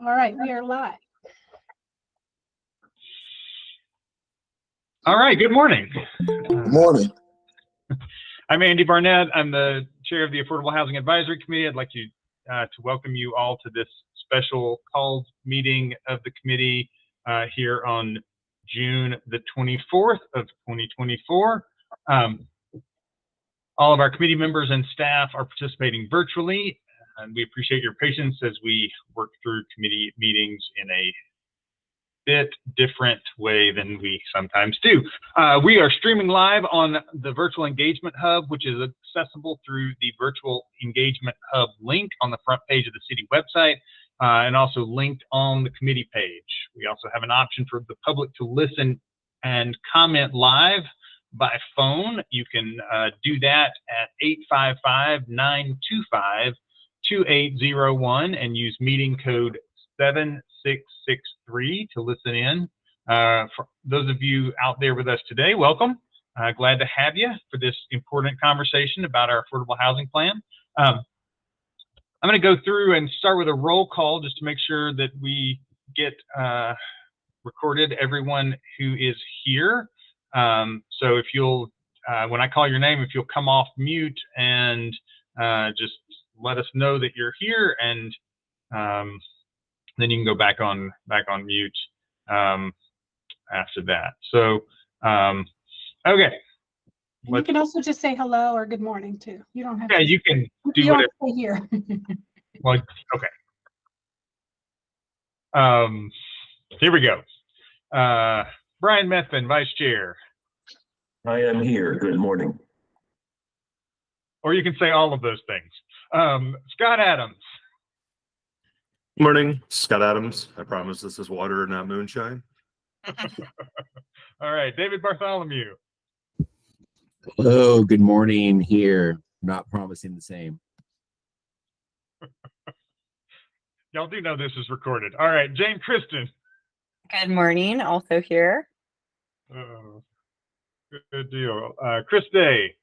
All right, we are live. All right, good morning. Good morning. I'm Andy Barnett. I'm the chair of the Affordable Housing Advisory Committee. I'd like to welcome you all to this special called meeting of the committee here on June the 24th of 2024. All of our committee members and staff are participating virtually, and we appreciate your patience as we work through committee meetings in a bit different way than we sometimes do. We are streaming live on the Virtual Engagement Hub, which is accessible through the Virtual Engagement Hub link on the front page of the city website, and also linked on the committee page. We also have an option for the public to listen and comment live by phone. You can do that at 855-925-2801 and use meeting code 7663 to listen in. For those of you out there with us today, welcome. Glad to have you for this important conversation about our affordable housing plan. I'm going to go through and start with a roll call just to make sure that we get recorded everyone who is here. So if you'll, when I call your name, if you'll come off mute and just let us know that you're here, and then you can go back on mute after that. So, okay. You can also just say hello or good morning too. You don't have to. Yeah, you can do you whatever. Don't here. Well, okay. Here we go. Brian Methvin, Vice Chair. I am here. Good morning. Or you can say all of those things. Scott Adams. Morning, Scott Adams. I promise this is water, not moonshine. All right, David Bartholomew. Hello, good morning here. Not promising the same. Y'all do know this is recorded. All right, Jane Kristen. Good morning, also here. Good deal. Chris Day.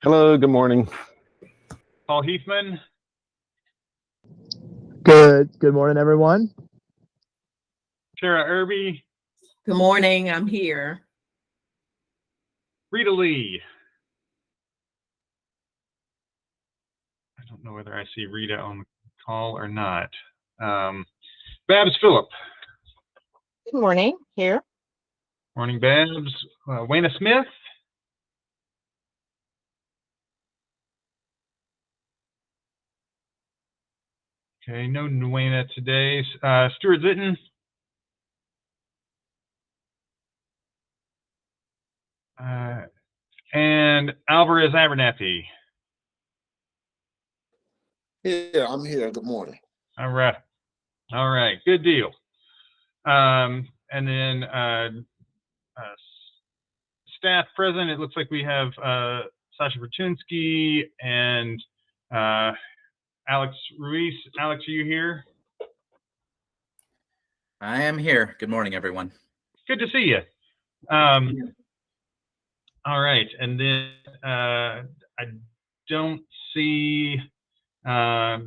Hello, good morning. Paul Heathman. Good morning, everyone. Tara Irby. Good morning, I'm here. Rita Lee. I don't know whether I see Rita on the call or not. Babs Phillip. Good morning, here. Morning, Babs. Wayna Smith. Okay, no Wayna today. Stuart Zitten. And Alvarez Abernathy. Yeah, I'm here. Good morning. All right. All right. Good deal. And then staff present, it looks like we have Sasha Bertunsky and Alex Ruiz. Alex, are you here? I am here. Good morning, everyone. Good to see you. All right. And then I don't see that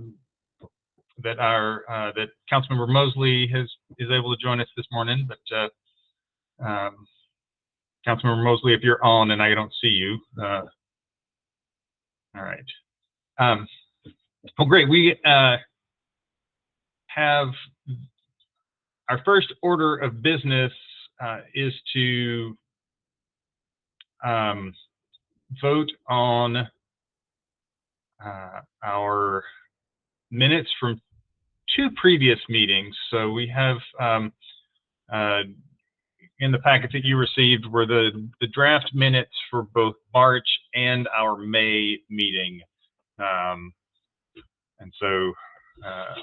that Councilmember Mosley is able to join us this morning, but Councilmember Mosley, if you're on and I don't see you, all right. Well, great. We have our first order of business is to vote on our minutes from two previous meetings. So we have in the packet that you received were the draft minutes for both March and our May meeting. And so I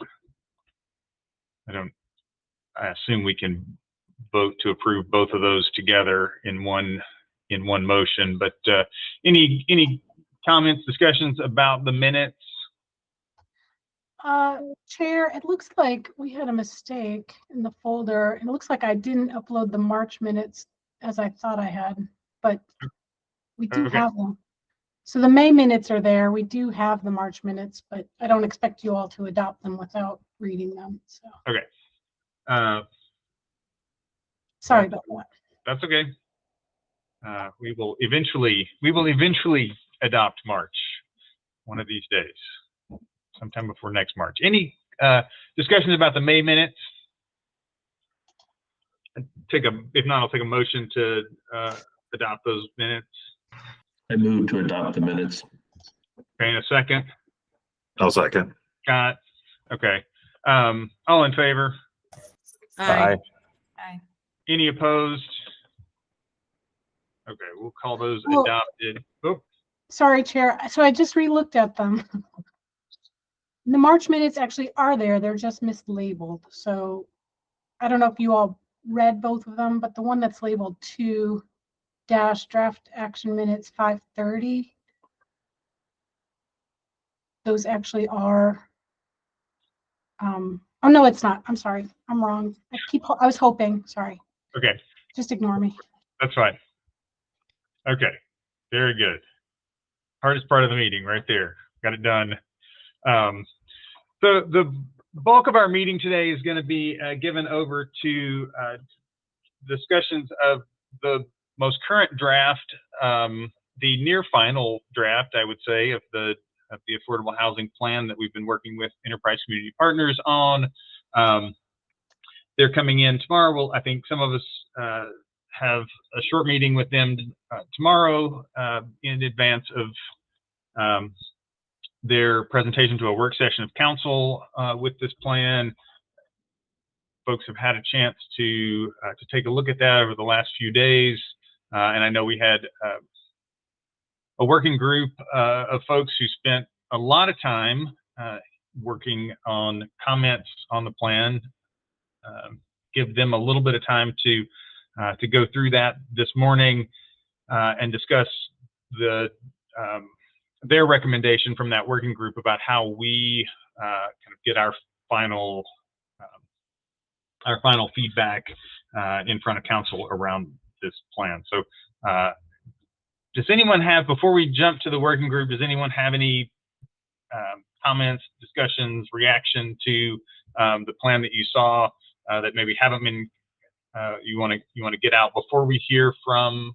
assume we can vote to approve both of those together in one motion, but any comments, discussions about the minutes? Chair, it looks like we had a mistake in the folder. It looks like I didn't upload the March minutes as I thought I had, but we do have them. So the May minutes are there. We do have the March minutes, but I don't expect you all to adopt them without reading them. So Okay. sorry about that. That's okay. We will eventually adopt March one of these days, sometime before next March. Any discussions about the May minutes? If not, I'll take a motion to adopt those minutes. I move to adopt the minutes. Okay, in a second. I'll second. Scott. Okay. All in favor? Aye. Aye. Any opposed? Okay, we'll call those Well- adopted. Oh, Sorry, Chair. So I just re-looked at them. The March minutes actually are there. They're just mislabeled. So I don't know if you all read both of them, but the one that's labeled 2 draft action minutes 5:30. Those actually are. Oh no, it's not. I'm sorry. I'm wrong. I was hoping. Sorry. okay, Just ignore me. that's fine. Okay, very good. Hardest part of the meeting right there. Got it done. The bulk of our meeting today is going to be given over to discussions of the most current draft, the near final draft, I would say, of the affordable housing plan that we've been working with Enterprise Community Partners on. They're coming in tomorrow. Well, I think some of us have a short meeting with them tomorrow in advance of their presentation to a work session of council with this plan. Folks have had a chance to take a look at that over the last few days, and I know we had a working group of folks who spent a lot of time working on comments on the plan. Give them a little bit of time to go through that this morning and discuss their recommendation from that working group about how we kind of get our final feedback in front of council around this plan. So does anyone have, before we jump to the working group, does anyone have any comments, discussions, reaction to the plan that you saw that maybe haven't been you want to get out before we hear from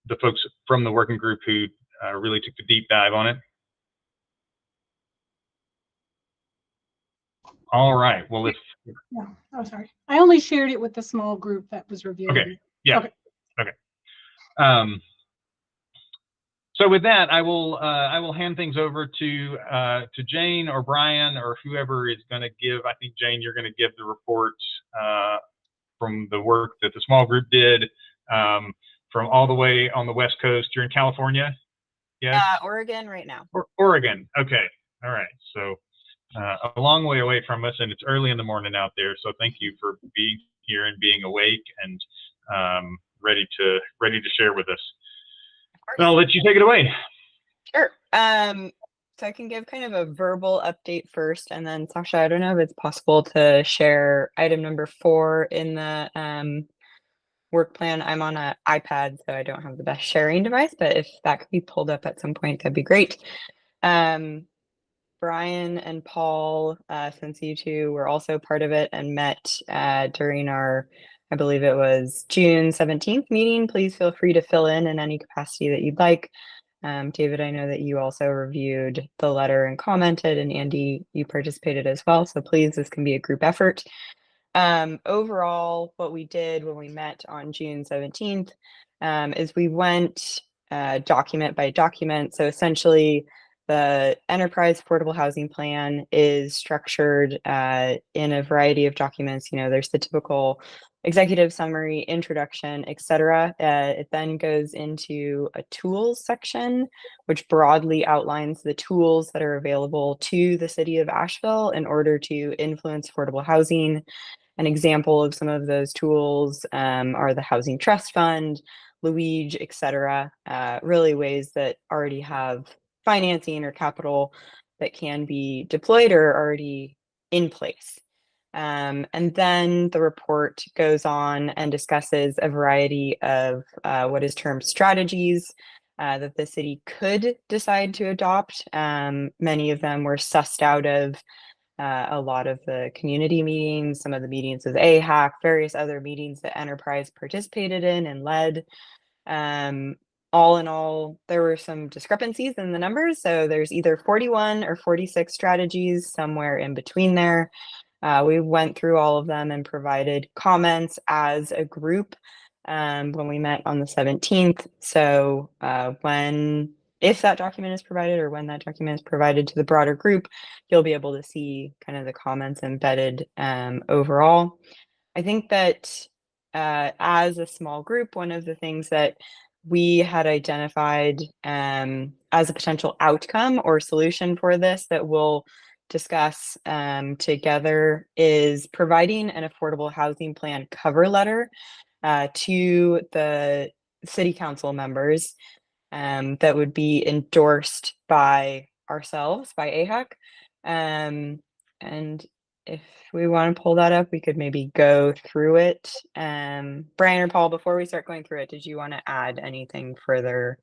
the folks from the working group who really took the deep dive on it? All right. Well, if Yeah. Oh, sorry. I only shared it with the small group that was reviewing. okay, it. yeah, Okay. okay. So with that, I will hand things over to Jane or Brian or whoever is going to give. I think Jane, you're going to give the report from the work that the small group did from all the way on the West Coast. You're in California, yes? Oregon right now. Oregon. Okay. All right. So a long way away from us, and it's early in the morning out there. So thank you for being here and being awake and ready to share with us. I'll let you take it away. Sure. So I can give kind of a verbal update first, and then Sasha, I don't know if it's possible to share item number 4 in the work plan. I'm on an iPad, so I don't have the best sharing device, but if that could be pulled up at some point, that'd be great. Brian and Paul, since you two were also part of it and met during our, I believe it was June 17th meeting, please feel free to fill in any capacity that you'd like. David, I know that you also reviewed the letter and commented, and Andy, you participated as well. So please, this can be a group effort. Overall, what we did when we met on June 17th is we went document by document. So essentially, the Enterprise Affordable Housing Plan is structured in a variety of documents. You know, there's the typical executive summary, introduction, etc. It then goes into a tools section, which broadly outlines the tools that are available to the city of Asheville in order to influence affordable housing. An example of some of those tools are the Housing Trust Fund, Luigi, etc. Really ways that already have financing or capital that can be deployed or already in place. And then the report goes on and discusses a variety of what is termed strategies that the city could decide to adopt. Many of them were sussed out of a lot of the community meetings, some of the meetings with AHAC, various other meetings that Enterprise participated in and led. All in all, there were some discrepancies in the numbers. So there's either 41 or 46 strategies, somewhere in between there. We went through all of them and provided comments as a group when we met on the 17th. So if that document is provided or when that document is provided to the broader group, you'll be able to see kind of the comments embedded overall. I think that as a small group, one of the things that we had identified as a potential outcome or solution for this that we'll discuss together is providing an affordable housing plan cover letter to the city council members that would be endorsed by ourselves, by AHAC. And if we want to pull that up, we could maybe go through it. Brian or Paul, before we start going through it, did you want to add anything further,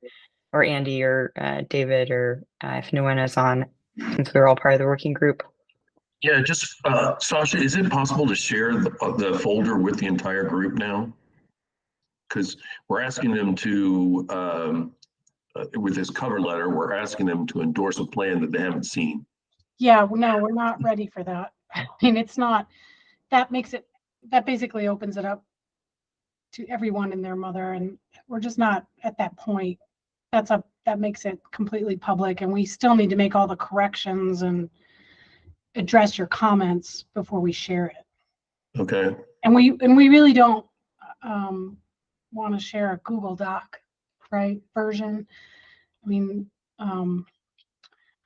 or Andy or David, or if no one is on, since we're all part of the working group? Yeah, just Sasha, is it possible to share the folder with the entire group now? Because we're asking them to, with this cover letter, we're asking them to endorse a plan that they haven't seen. Yeah, no, we're not ready for that. I mean, it's not, that basically opens it up to everyone and their mother, and we're just not at that point. That makes it completely public, and we still need to make all the corrections and address your comments before we share it. Okay. And we really don't want to share a Google Doc, right, version. I mean,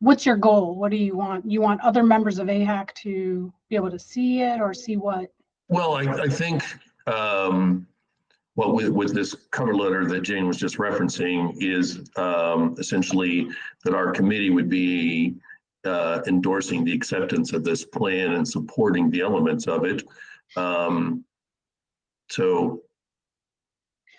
what's your goal? What do you want? You want other members of AHAC to be able to see it, or see what? Well, I think what with this cover letter that Jane was just referencing is essentially that our committee would be endorsing the acceptance of this plan and supporting the elements of it.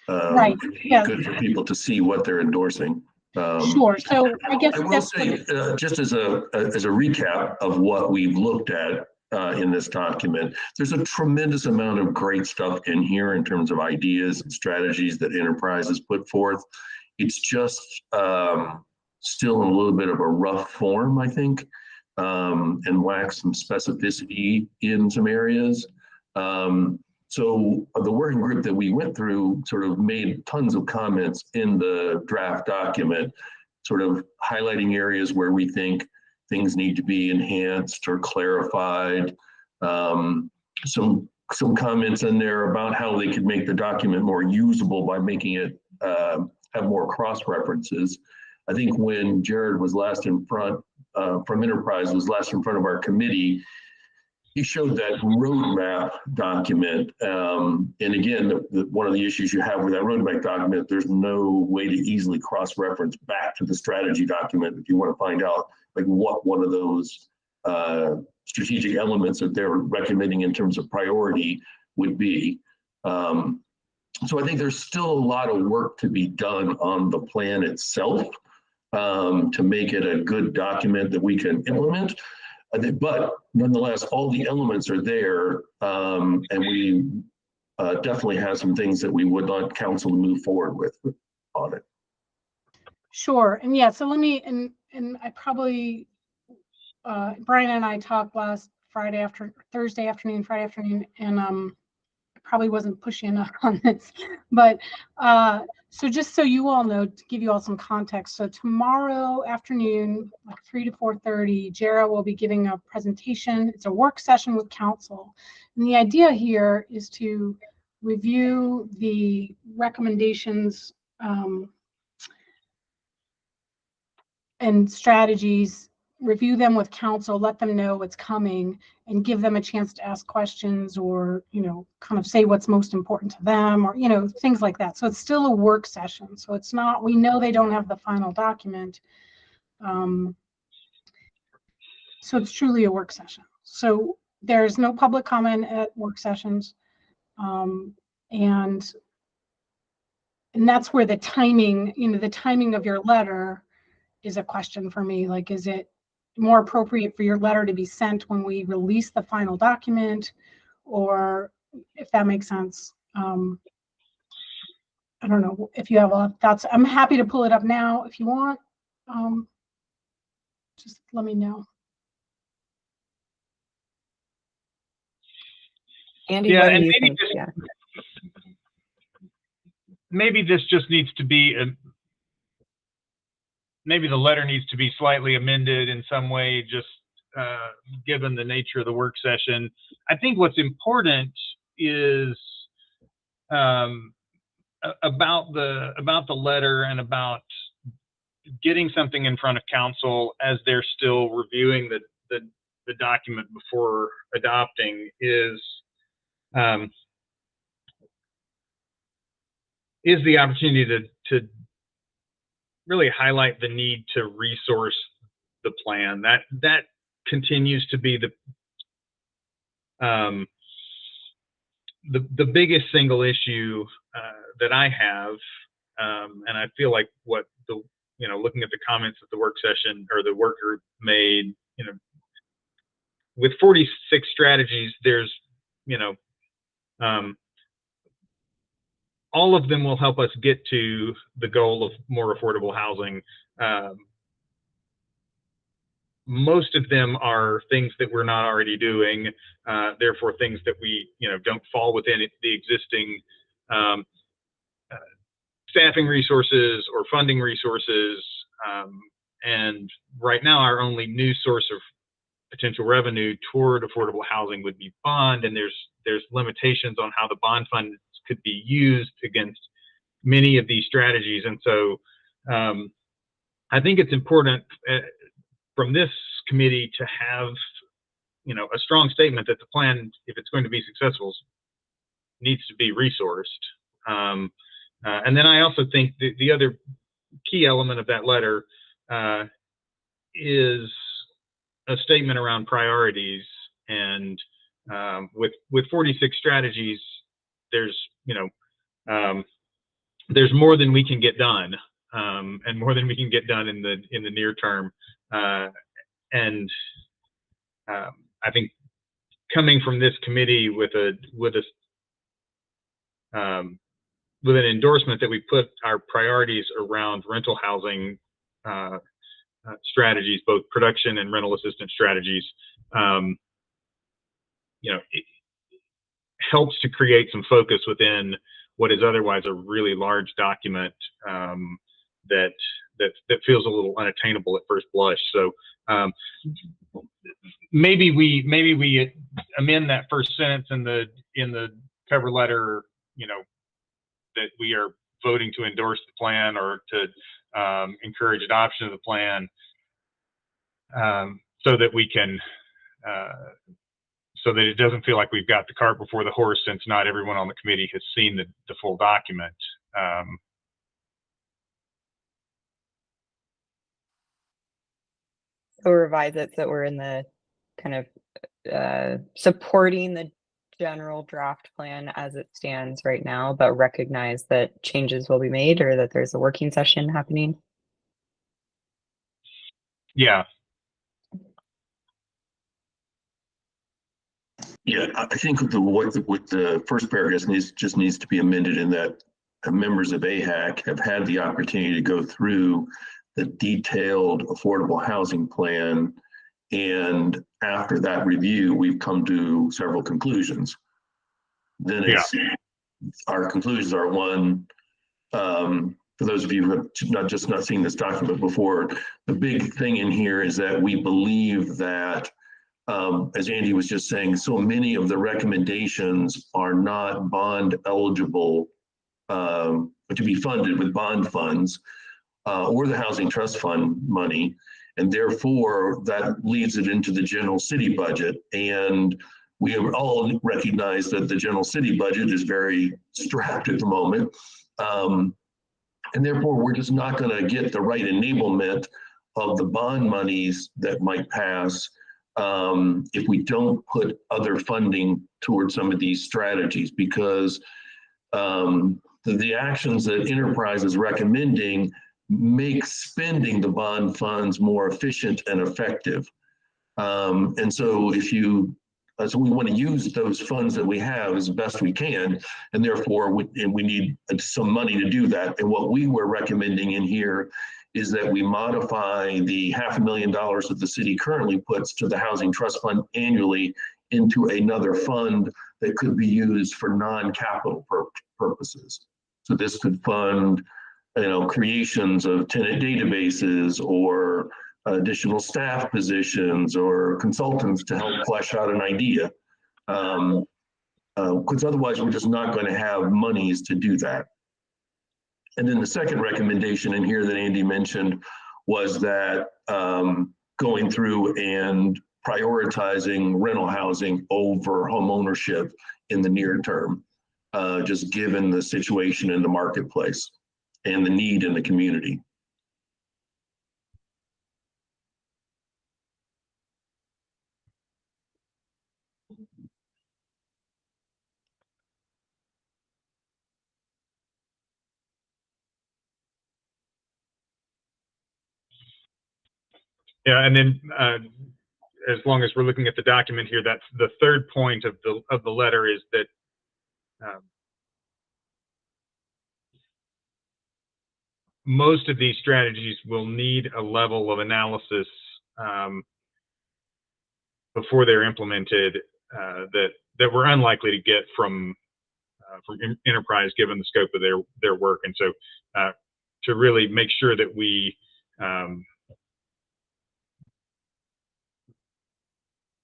Right. Yeah. Good for people to see what they're endorsing. Sure. So I guess I will say, just as a recap of what we've looked at in this document, there's a tremendous amount of great stuff in here in terms of ideas and strategies that Enterprise has put forth. It's just still in a little bit of a rough form, I think, and lacks some specificity in some areas. So the working group that we went through sort of made tons of comments in the draft document, sort of highlighting areas where we think things need to be enhanced or clarified. Some comments in there about how they could make the document more usable by making it have more cross references. I think when Jared was last in front, from Enterprise was last in front of our committee, he showed that roadmap document. And again, one of the issues you have with that roadmap document, there's no way to easily cross-reference back to the strategy document if you want to find out like what one of those strategic elements that they're recommending in terms of priority would be. So I think there's still a lot of work to be done on the plan itself to make it a good document that we can implement. But nonetheless, all the elements are there, and we definitely have some things that we would like council to move forward with on it. Sure. And yeah, so let me, and I probably, Brian and I talked last Thursday afternoon, Friday afternoon, and I probably wasn't pushing enough on this, but so just so you all know, to give you all some context, so tomorrow afternoon, like 3 to 4:30, Jara will be giving a presentation. It's a work session with council. And the idea here is to review the recommendations and strategies, review them with council, let them know what's coming, and give them a chance to ask questions, or, you know, kind of say what's most important to them, or, you know, things like that. So it's still a work session. So it's not, we know they don't have the final document. So it's truly a work session. So there's no public comment at work sessions. And that's where the timing, the timing of your letter is a question for me. Like, is it more appropriate for your letter to be sent when we release the final document, or if that makes sense? I don't know if you have thoughts. I'm happy to pull it up now if you want. Just let me know. Andy, Yeah, what do and you maybe think? Yeah. maybe this just needs to be maybe the letter needs to be slightly amended in some way, just given the nature of the work session. I think what's important is about the letter and about getting something in front of council as they're still reviewing the document before adopting is the opportunity to really highlight the need to resource the plan. That continues to be the biggest single issue that I have, and I feel like what looking at the comments that the work session or the work group made, with 46 strategies, there's all of them will help us get to the goal of more affordable housing. Most of them are things that we're not already doing, therefore things that we don't fall within the existing staffing resources or funding resources. And right now, our only new source of potential revenue toward affordable housing would be bond, and there's limitations on how the bond funds could be used against many of these strategies. And so I think it's important from this committee to have a strong statement that the plan, if it's going to be successful, needs to be resourced. And then I also think the other key element of that letter is a statement around priorities. And with 46 strategies, there's more than we can get done, and more than we can get done in the near term. And I think coming from this committee with an endorsement that we put our priorities around rental housing strategies, both production and rental assistance strategies, it helps to create some focus within what is otherwise a really large document that feels a little unattainable at first blush. So maybe we amend that first sentence in the cover letter, that we are voting to endorse the plan or to encourage adoption of the plan, so that we can so that it doesn't feel like we've got the cart before the horse, since not everyone on the committee has seen the full document. So revise it so that we're in the kind of supporting the general draft plan as it stands right now, but recognize that changes will be made, or that there's a working session happening. Yeah. Yeah, I think with the first paragraph needs to be amended in that members of AHAC have had the opportunity to go through the detailed affordable housing plan, and after that review, we've come to several conclusions. Then our conclusions are one. For those of you who have not seen this document before, the big thing in here is that we believe that, as Andy was just saying, so many of the recommendations are not bond eligible to be funded with bond funds or the Housing Trust Fund money. And therefore, that leads it into the general city budget. And we all recognize that the general city budget is very strapped at the moment. And therefore, we're just not going to get the right enablement of the bond monies that might pass if we don't put other funding towards some of these strategies, because the actions that Enterprise is recommending make spending the bond funds more efficient and effective. And so so we want to use those funds that we have as best we can, and therefore we need some money to do that. And what we were recommending in here is that we modify the $500,000 that the city currently puts to the Housing Trust Fund annually into another fund that could be used for non-capital purposes. So this could fund, creations of tenant databases or additional staff positions or consultants to help flesh out an idea. Because otherwise we're just not going to have monies to do that. And then the second recommendation in here that Andy mentioned was that going through and prioritizing rental housing over home ownership in the near term, just given the situation in the marketplace and the need in the community. Yeah, and then as long as we're looking at the document here, that's the third point of the letter is that most of these strategies will need a level of analysis before they're implemented that we're unlikely to get from Enterprise, given the scope of their work. And so to really make sure that we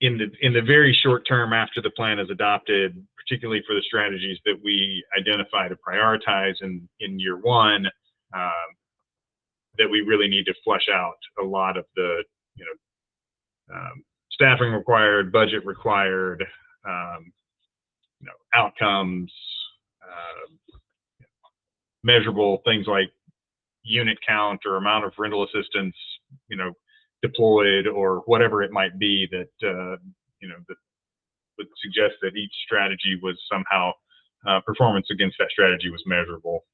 in the very short term after the plan is adopted, particularly for the strategies that we identify to prioritize in year one, that we really need to flesh out a lot of the staffing required, budget required, outcomes, measurable things like unit count or amount of rental assistance, deployed, or whatever it might be that that would suggest that each strategy was somehow performance against that strategy was measurable.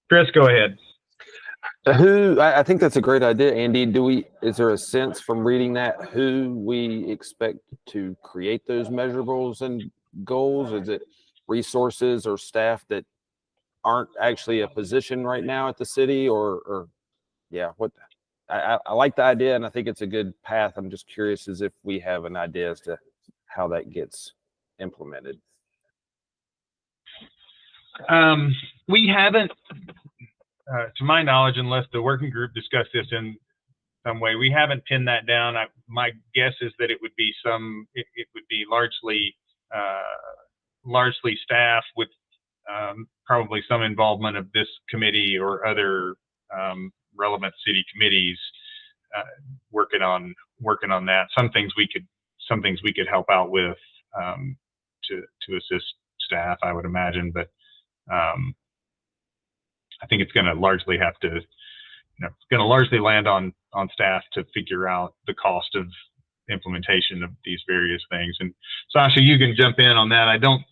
Chris, go ahead. I think that's a great idea, Andy. Is there a sense from reading that who we expect to create those measurables and goals? Is it resources or staff that aren't actually a position right now at the city, or yeah, what? I like the idea, and I think it's a good path. I'm just curious as if we have an idea as to how that gets implemented. We haven't, to my knowledge, unless the working group discussed this in some way, we haven't pinned that down. My guess is that it would be largely staff with probably some involvement of this committee or other relevant city committees working on that. Some things we could help out with to assist staff, I would imagine, but I think it's going to largely have to, land on staff to figure out the cost of implementation of these various things. And Sasha, you can jump in on that. I don't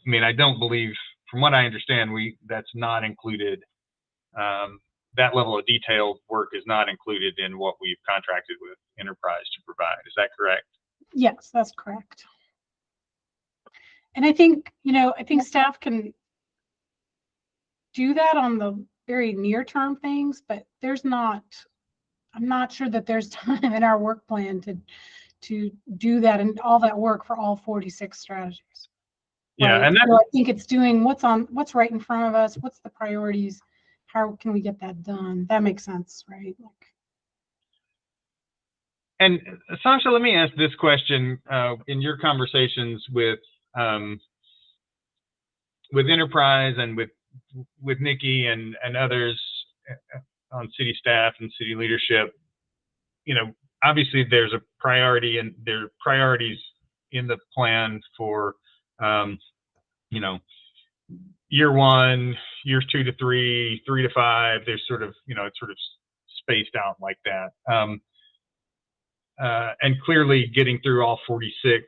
believe, from what I understand, that's not included. That level of detailed work is not included in what we've contracted with Enterprise to provide. Is that correct? Yes, that's correct. And I think, staff can do that on the very near term things, but I'm not sure that there's time in our work plan to do that and all that work for all 46 strategies. Yeah, right? and So I think it's doing what's right in front of us, what's the priorities, how can we get that done? That makes sense, right? And Sasha, let me ask this question: in your conversations with Enterprise and with Nikki and others on city staff and city leadership, obviously there's a priority, and there are priorities in the plan for year one, years 2 to 3, 3 to 5. There's sort of it's sort of spaced out like that. And clearly getting through all 46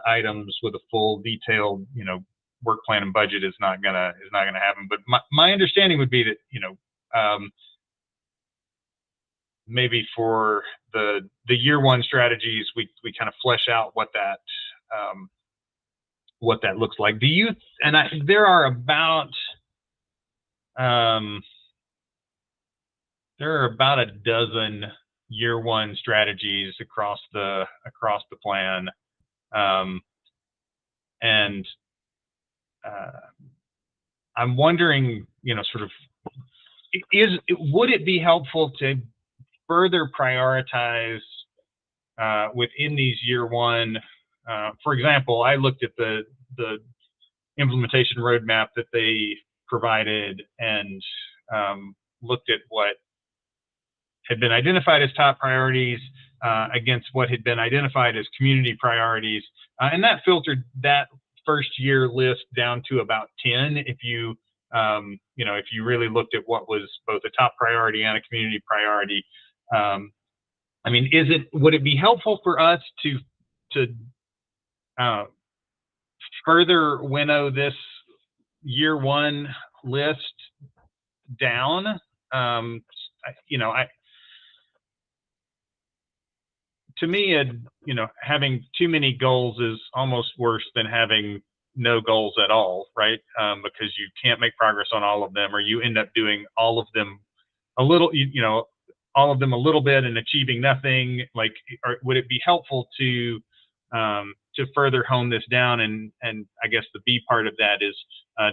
items with a full detailed, work plan and budget is not gonna happen. But my understanding would be that, maybe for the year one strategies, we kind of flesh out what that looks like. There are about a dozen year one strategies across the plan, and I'm wondering, sort of, would it be helpful to further prioritize within these year one? For example, I looked at the implementation roadmap that they provided and looked at what had been identified as top priorities against what had been identified as community priorities, and that filtered that first year list down to about 10. If you if you really looked at what was both a top priority and a community priority, I mean, would it be helpful for us to further winnow this year one list down? To me, having too many goals is almost worse than having no goals at all, right? Because you can't make progress on all of them, or you end up doing all of them a little, all of them a little bit and achieving nothing. Like, would it be helpful to further hone this down? And I guess the B part of that is,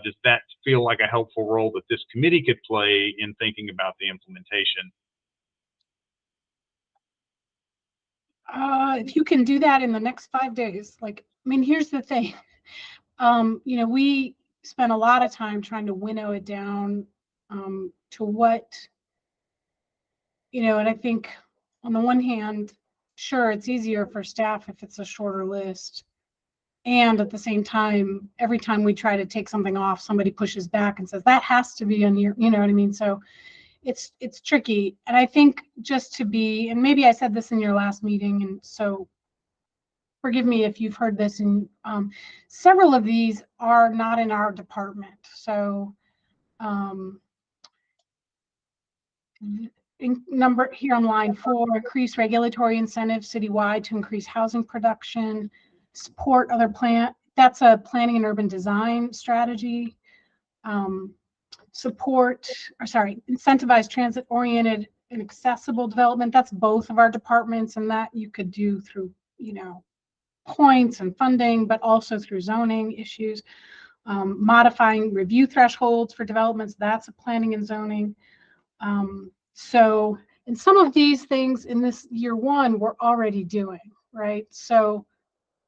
does that feel like a helpful role that this committee could play in thinking about the implementation? If you can do that in the next 5 days, here's the thing. We spent a lot of time trying to winnow it down to what, and I think on the one hand, sure, it's easier for staff if it's a shorter list. And at the same time, every time we try to take something off, somebody pushes back and says, that has to be on your, you know what I mean? So it's tricky. And I think just to be, and maybe I said this in your last meeting, and so forgive me if you've heard this, and several of these are not in our department. So number here on line 4, increase regulatory incentives citywide to increase housing production, support other that's a planning and urban design strategy. Incentivize transit-oriented and accessible development. That's both of our departments, and that you could do through, points and funding, but also through zoning issues. Modifying review thresholds for developments. That's a planning and zoning. So, and some of these things in this year one we're already doing, right? So,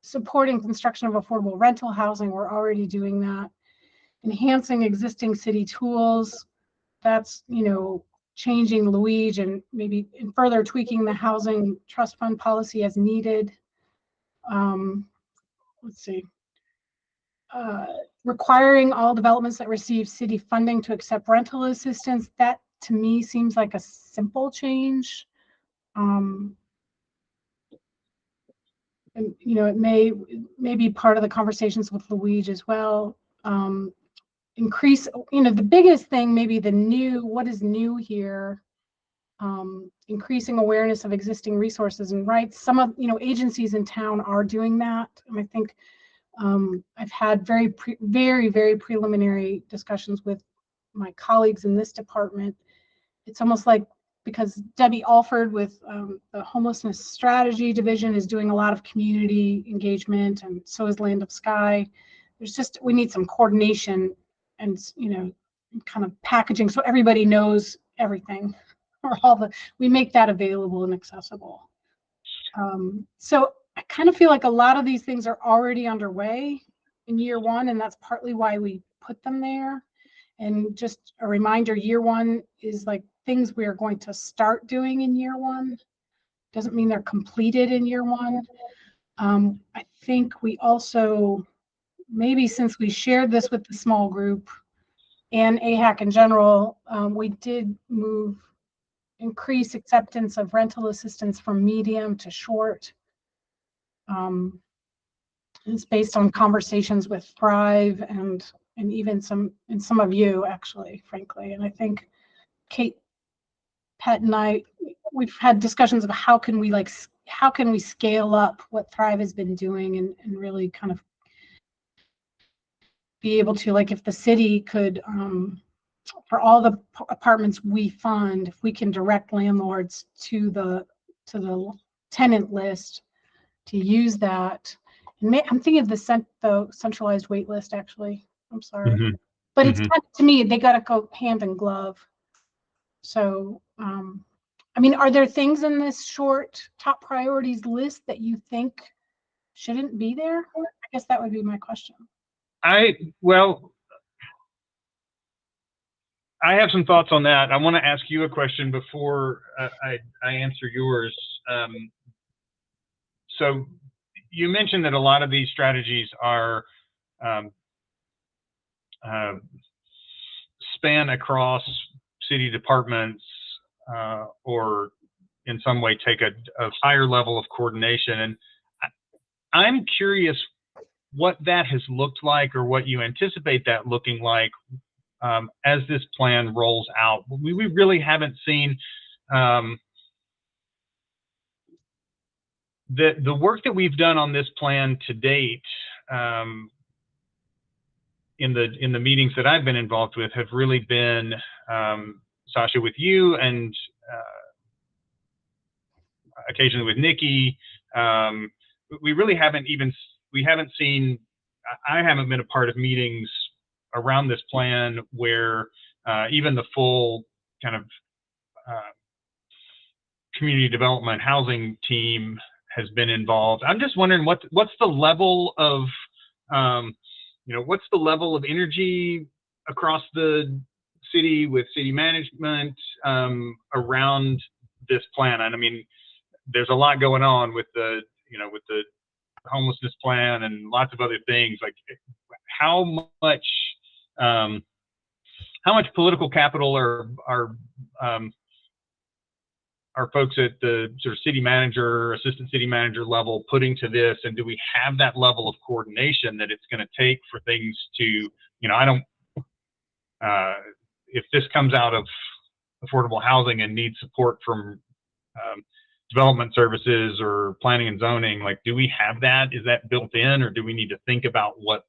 supporting construction of affordable rental housing, we're already doing that. Enhancing existing city tools, that's, changing Luigi and maybe further tweaking the housing trust fund policy as needed. Let's see. Requiring all developments that receive city funding to accept rental assistance. That to me seems like a simple change. And it may be part of the conversations with Luigi as well. Increase, the biggest thing, maybe what is new here, increasing awareness of existing resources and rights. Some of, agencies in town are doing that. And I think I've had very, very preliminary discussions with my colleagues in this department. It's almost like, because Debbie Alford with the homelessness strategy division is doing a lot of community engagement, and so is Land of Sky. We need some coordination and, kind of packaging so everybody knows everything, or we make that available and accessible. So I kind of feel like a lot of these things are already underway in year one, and that's partly why we put them there. And just a reminder, year one is like things we are going to start doing in year one. Doesn't mean they're completed in year one. I think we also, maybe since we shared this with the small group and AHAC in general, we did move increase acceptance of rental assistance from medium to short. It's based on conversations with Thrive and even some of you, actually, frankly. And I think Kate, Pat, and we've had discussions of how can we scale up what Thrive has been doing and really kind of be able to, like, if the city could, for all the apartments we fund, if we can direct landlords to the tenant list to use that. And I'm thinking of the centralized wait list, actually. I'm sorry. Mhm. But it's kind of, to me, they got to go hand in glove. So, I mean, are there things in this short top priorities list that you think shouldn't be there? I guess that would be my question. Well, I have some thoughts on that. I want to ask you a question before I answer yours. So you mentioned that a lot of these strategies are span across city departments or in some way take a higher level of coordination. And I'm curious what that has looked like or what you anticipate that looking like as this plan rolls out. We really haven't seen the work that we've done on this plan to date in the meetings that I've been involved with have really been, Sasha, with you and occasionally with Nikki. We really haven't seen, I haven't been a part of meetings around this plan where even the full kind of community development housing team has been involved. I'm just wondering what's the level of what's the level of energy across the city with city management around this plan. And I mean, there's a lot going on with the homelessness plan and lots of other things. Like, how much political capital are folks at the sort of city manager, assistant city manager level putting to this? And do we have that level of coordination that it's going to take for things to, if this comes out of affordable housing and needs support from development services or planning and zoning, like, do we have that? Is that built in, or do we need to think about what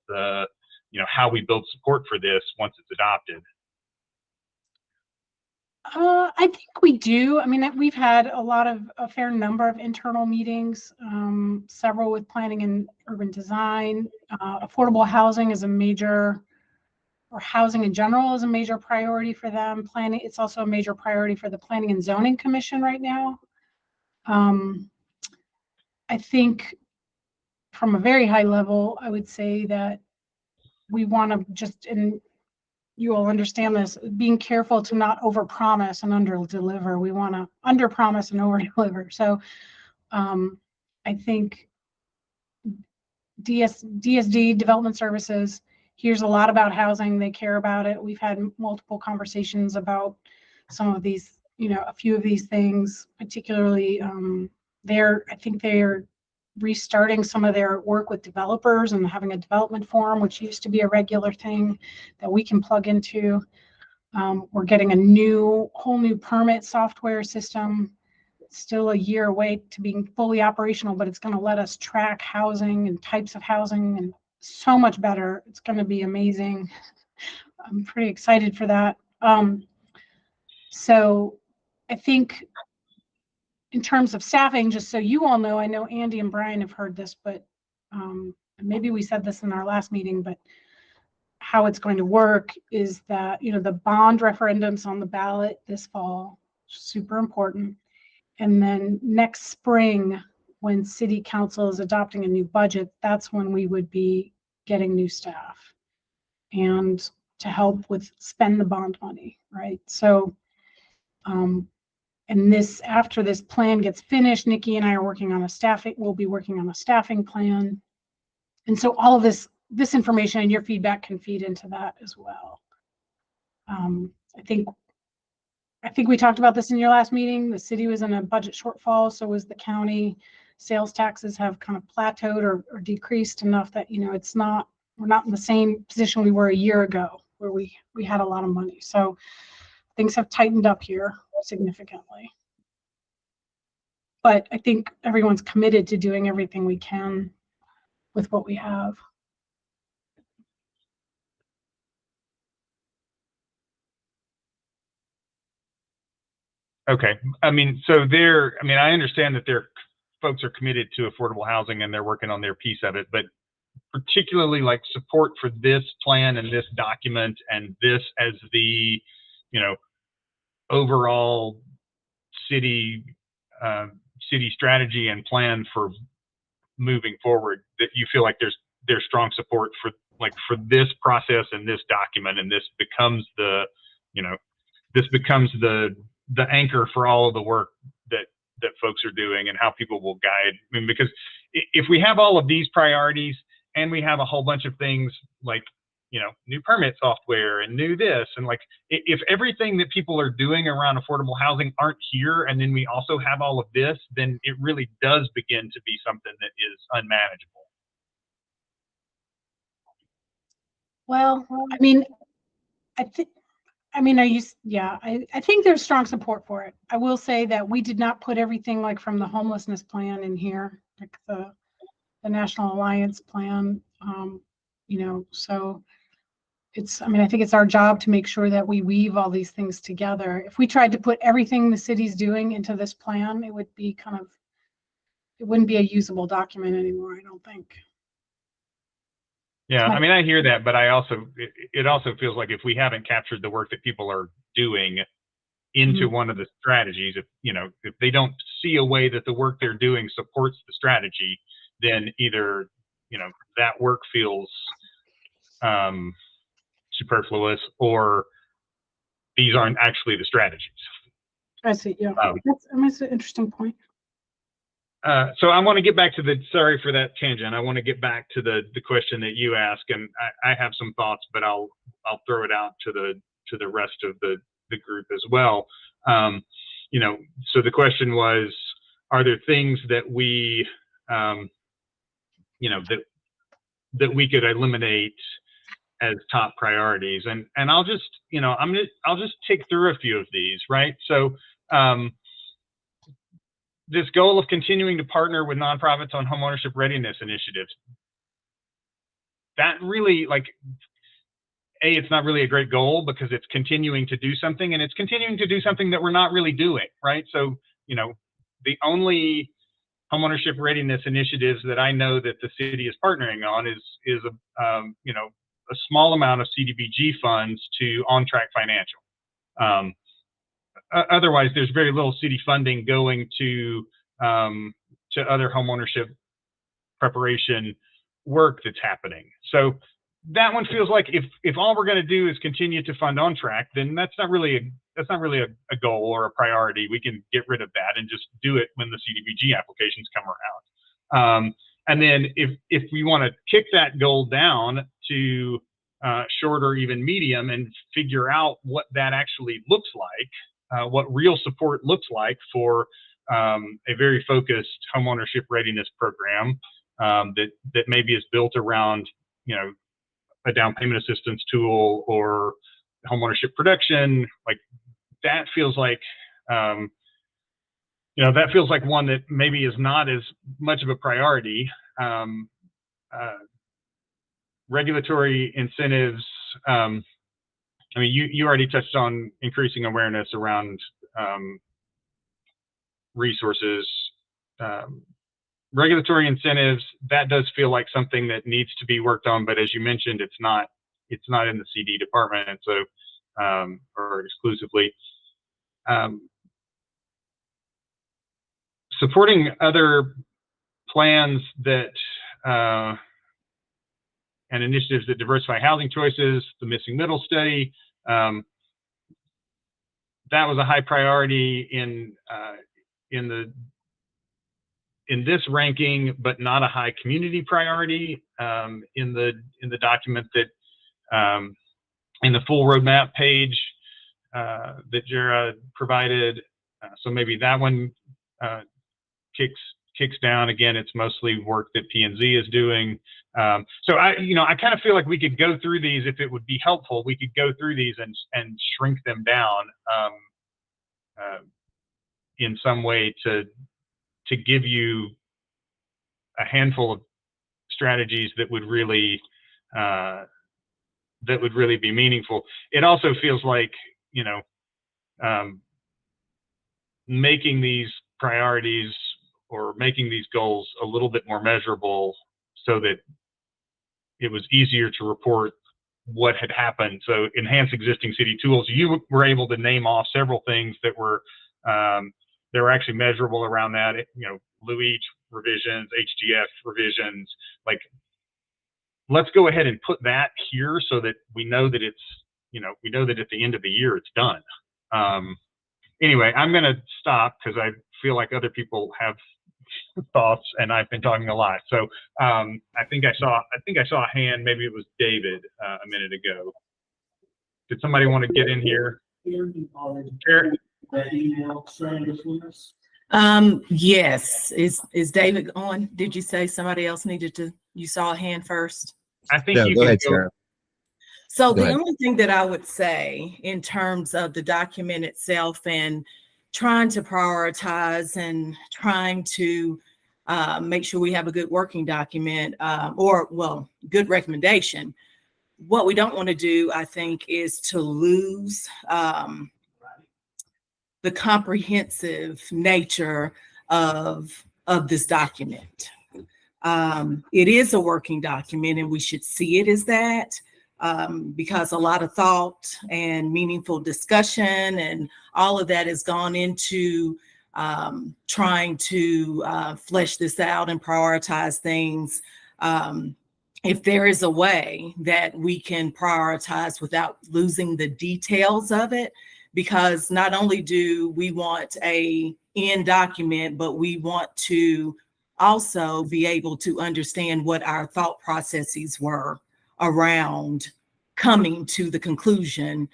how we build support for this once it's adopted? I think we do. I mean, we've had a fair number of internal meetings, several with planning and urban design. Affordable housing is a major, or housing in general is a major priority for them. Planning, it's also a major priority for the Planning and Zoning Commission right now. I think from a very high level, I would say that we want to just, and you all understand this, being careful to not overpromise and underdeliver. We want to underpromise and overdeliver. So I think DSD, Development Services, hears a lot about housing. They care about it. We've had multiple conversations about some of these, a few of these things, particularly I think they're restarting some of their work with developers and having a development forum, which used to be a regular thing that we can plug into. We're getting a whole new permit software system. It's still a year away to being fully operational, but it's going to let us track housing and types of housing and so much better. It's going to be amazing. I'm pretty excited for that. So I think in terms of staffing, just so you all know, I know Andy and Brian have heard this, but maybe we said this in our last meeting, but how it's going to work is that, the bond referendum's on the ballot this fall, super important. And then next spring, when city council is adopting a new budget, that's when we would be getting new staff and to help with spend the bond money, right? So, and after this plan gets finished, Nikki and I are working on we'll be working on a staffing plan. And so all of this information and your feedback can feed into that as well. I I think we talked about this in your last meeting. The city was in a budget shortfall, so was the county. Sales taxes have kind of plateaued or decreased enough that, you know, we're not in the same position we were a year ago where we had a lot of money. So things have tightened up here significantly. But I think everyone's committed to doing everything we can with what we have. Okay. I mean, so I understand that folks are committed to affordable housing and they're working on their piece of it, but particularly like support for this plan and this document and this as the, you know, overall city strategy and plan for moving forward, that you feel like there's strong support for this process and this document, and this becomes the anchor for all of the work that folks are doing and how people will guide. I mean, because if we have all of these priorities and we have a whole bunch of things like, you know, new permit software and new this, and like, if everything that people are doing around affordable housing aren't here, and then we also have all of this, then it really does begin to be something that is unmanageable. Well, I mean, I think there's strong support for it. I will say that we did not put everything like from the homelessness plan in here, like the National Alliance plan, you know, so I think it's our job to make sure that we weave all these things together. If we tried to put everything the city's doing into this plan, it would be it wouldn't be a usable document anymore, I don't think. Yeah, I mean, I hear that, but it also feels like if we haven't captured the work that people are doing into one of the strategies, if they don't see a way that the work they're doing supports the strategy, then either, you know, that work feels superfluous, or these aren't actually the strategies. I see. Yeah, that's an interesting point. So I want to get back to sorry for that tangent. I want to get back to the question that you asked, and I have some thoughts, but I'll throw it out to the rest of the group as well. You know, so the question was, are there things that we, you know, that we could eliminate as top priorities? And I'll just, you know, I'll just take through a few of these, right? So this goal of continuing to partner with nonprofits on homeownership readiness initiatives, that really, like, it's not really a great goal because it's continuing to do something, and it's continuing to do something that we're not really doing, right? So, you know, the only homeownership readiness initiatives that I know that the city is partnering on is you know, a small amount of CDBG funds to On Track Financial. Otherwise, there's very little city funding going to other homeownership preparation work that's happening. So that one feels like if all we're going to do is continue to fund On Track, then that's not really a goal or a priority. We can get rid of that and just do it when the CDBG applications come around. And then if we want to kick that goal down to short or even medium and figure out what that actually looks like, what real support looks like for a very focused homeownership readiness program that maybe is built around, you know, a down payment assistance tool or homeownership production, like that feels like, you know, that feels like one that maybe is not as much of a priority. Regulatory incentives. I mean, you already touched on increasing awareness around resources. Regulatory incentives, that does feel like something that needs to be worked on, but as you mentioned, it's not in the CD department, so or exclusively. Supporting other plans that and initiatives that diversify housing choices, the missing middle study, that was a high priority in this ranking, but not a high community priority in the document that in the full roadmap page. that Jara provided. So maybe that one kicks down. Again, it's mostly work that P&Z is doing. So I kind of feel like we could go through these if it would be helpful. We could go through these and shrink them down in some way to give you a handful of strategies that would really be meaningful. It also feels like, making these priorities or making these goals a little bit more measurable so that it was easier to report what had happened. So enhance existing city tools. You were able to name off several things that were actually measurable around that. Luigi revisions, HGF revisions. Like, let's go ahead and put that here so that we know that it's, we know that at the end of the year it's done. Anyway, I'm going to stop because I feel like other people have thoughts and I've been talking a lot. So I think I saw a hand. Maybe it was David a minute ago. Did somebody want to get in here? Yes. Is David on? Did you say somebody else needed to? You saw a hand first? I think No, you go can ahead, go. Sarah. So Go the ahead. only thing that I would say in terms of the document itself and trying to prioritize and trying to make sure we have a good working document good recommendation. What we don't want to do, I think, is to lose the comprehensive nature of this document. It is a working document and we should see it as that. Because a lot of thought and meaningful discussion and all of that has gone into trying to flesh this out and prioritize things. If there is a way that we can prioritize without losing the details of it, because not only do we want an end document, but we want to also be able to understand what our thought processes were around coming to the conclusion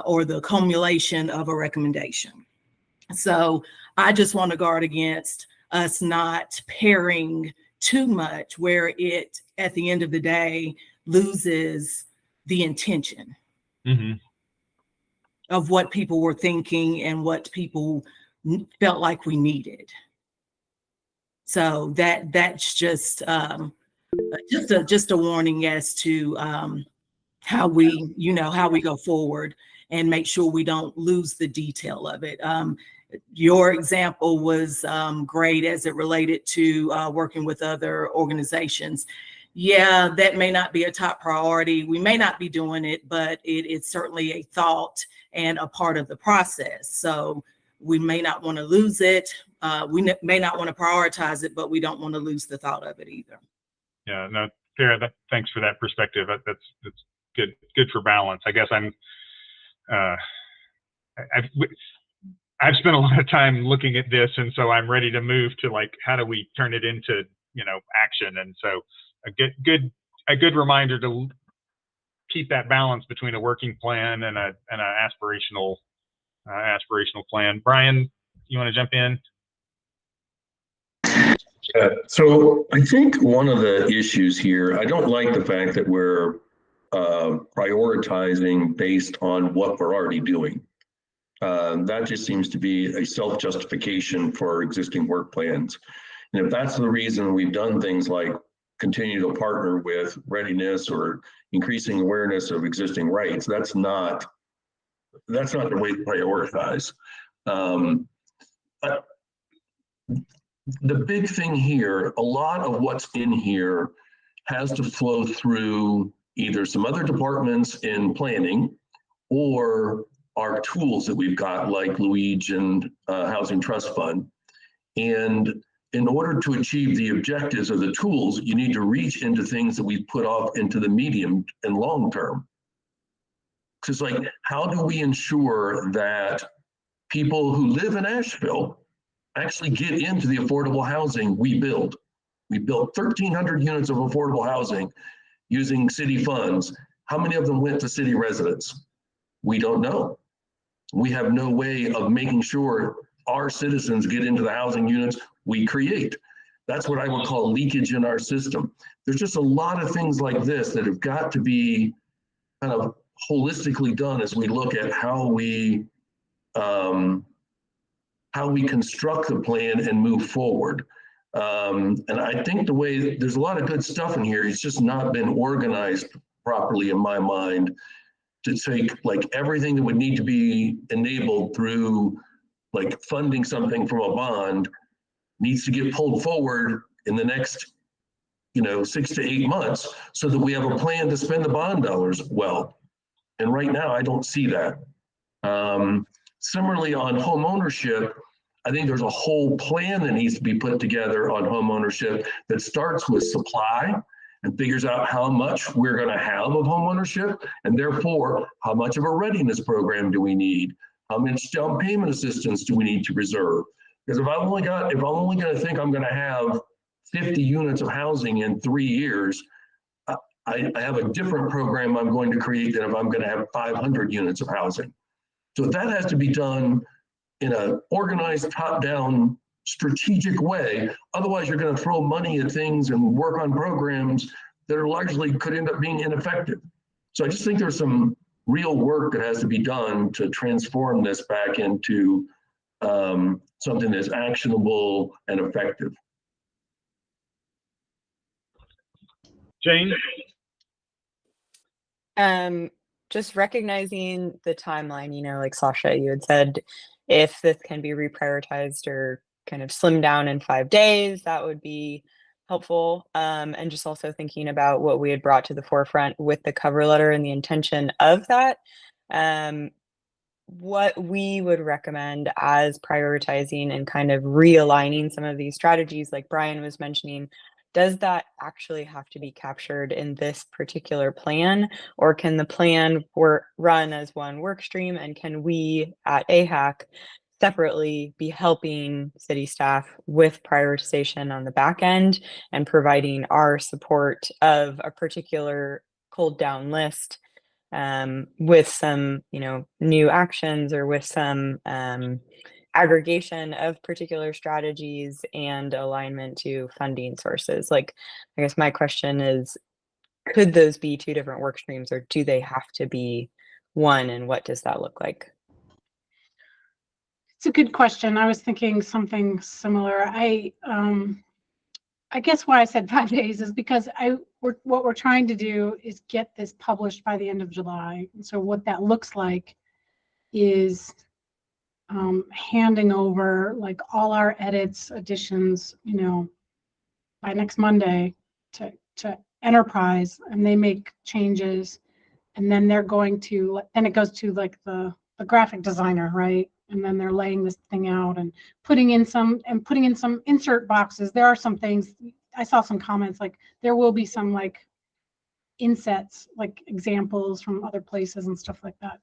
or the accumulation of a recommendation. So I just want to guard against us not pairing too much where it, at the end of the day, loses the intention of what people were thinking and what people felt like we needed. So that's just a warning as to how we go forward and make sure we don't lose the detail of it. Your example was great as it related to working with other organizations. Yeah, that may not be a top priority. We may not be doing it, but it's certainly a thought and a part of the process. So we may not want to lose it. We may not want to prioritize it, but we don't want to lose the thought of it either. Yeah, no, Sarah, thanks for that perspective. That's good for balance. I guess I've spent a lot of time looking at this, and so I'm ready to move to, like, how do we turn it into action? And so a good reminder to keep that balance between a working plan and an aspirational plan. Brian, you want to jump in? So I think one of the issues here, I don't like the fact that we're prioritizing based on what we're already doing. That just seems to be a self-justification for existing work plans. And if that's the reason we've done things like continue to partner with readiness or increasing awareness of existing rights, that's not the way to prioritize. But the big thing here, a lot of what's in here has to flow through either some other departments in planning or our tools that we've got, like Luigi and Housing Trust Fund. And in order to achieve the objectives of the tools, you need to reach into things that we put off into the medium and long term. Because, like, how do we ensure that people who live in Asheville actually get into the affordable housing we build? We built 1,300 units of affordable housing using city funds. How many of them went to city residents? We don't know. we have no way of making sure our citizens get into the housing units we create. That's what I would call leakage in our system. There's just a lot of things like this that have got to be kind of holistically done as we look at how we construct the plan and move forward. And I think the way there's a lot of good stuff in here, it's just not been organized properly in my mind to take like everything that would need to be enabled through like funding something from a bond needs to get pulled forward in the next 6 to 8 months so that we have a plan to spend the bond dollars well. And right now, I don't see that. Similarly, on home ownership, I think there's a whole plan that needs to be put together on home ownership that starts with supply and figures out how much we're going to have of home ownership, and therefore, how much of a readiness program do we need? How much down payment assistance do we need to reserve? Because if I'm only going to think I'm going to have 50 units of housing in 3 years, I have a different program I'm going to create than if I'm going to have 500 units of housing. So that has to be done in an organized, top-down, strategic way. Otherwise, you're going to throw money at things and work on programs that are largely could end up being ineffective. So I just think there's some real work that has to be done to transform this back into something that's actionable and effective. Jane? Just recognizing the timeline, like Sasha, you had said, if this can be reprioritized or kind of slimmed down in 5 days, that would be helpful. And just also thinking about what we had brought to the forefront with the cover letter and the intention of that. What we would recommend as prioritizing and kind of realigning some of these strategies, like Brian was mentioning, does that actually have to be captured in this particular plan, or can the plan run as one work stream, and can we at AHAC separately be helping city staff with prioritization on the back end and providing our support of a particular cold down list with some, new actions or with some aggregation of particular strategies and alignment to funding sources? Like, I guess my question is, could those be 2 different work streams, or do they have to be one, and what does that look like? It's a good question. I was thinking something similar. I guess why I said 5 days is because what we're trying to do is get this published by the end of July. And so what that looks like is handing over like all our additions, by next Monday to Enterprise, and they make changes, and then then it goes to like the graphic designer, right? And then they're laying this thing out and putting in some insert boxes. There are some things, I saw some comments, like there will be some like insets, like examples from other places and stuff like that.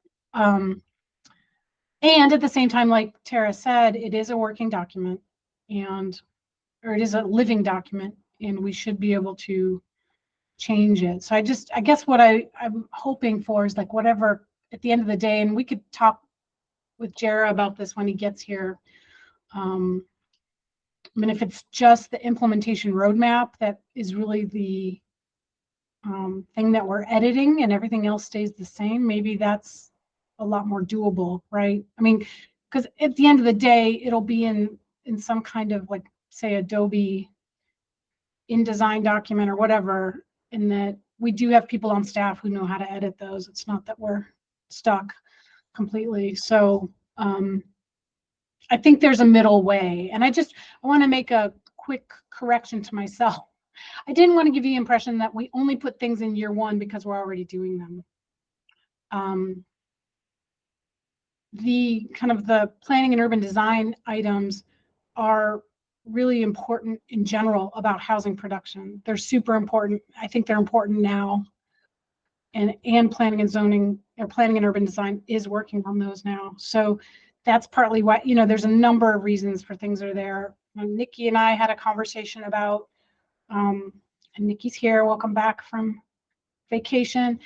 And at the same time, like Tara said, it is a working document, or it is a living document, and we should be able to change it. So I guess what I'm hoping for is like whatever at the end of the day, and we could talk with Jara about this when he gets here. If it's just the implementation roadmap that is really the thing that we're editing and everything else stays the same, maybe that's a lot more doable, right? Because at the end of the day, it'll be in some kind of like, say, Adobe InDesign document or whatever, and that we do have people on staff who know how to edit those. It's not that we're stuck completely. So I think there's a middle way. And I want to make a quick correction to myself. I didn't want to give you the impression that we only put things in year 1 because we're already doing them. The kind of the planning and urban design items are really important in general about housing production. They're super important. I think they're important now. And planning and zoning, or planning and urban design, is working on those now. So that's partly why, there's a number of reasons for things that are there. Nikki and I had a conversation about, and Nikki's here, welcome back from vacation.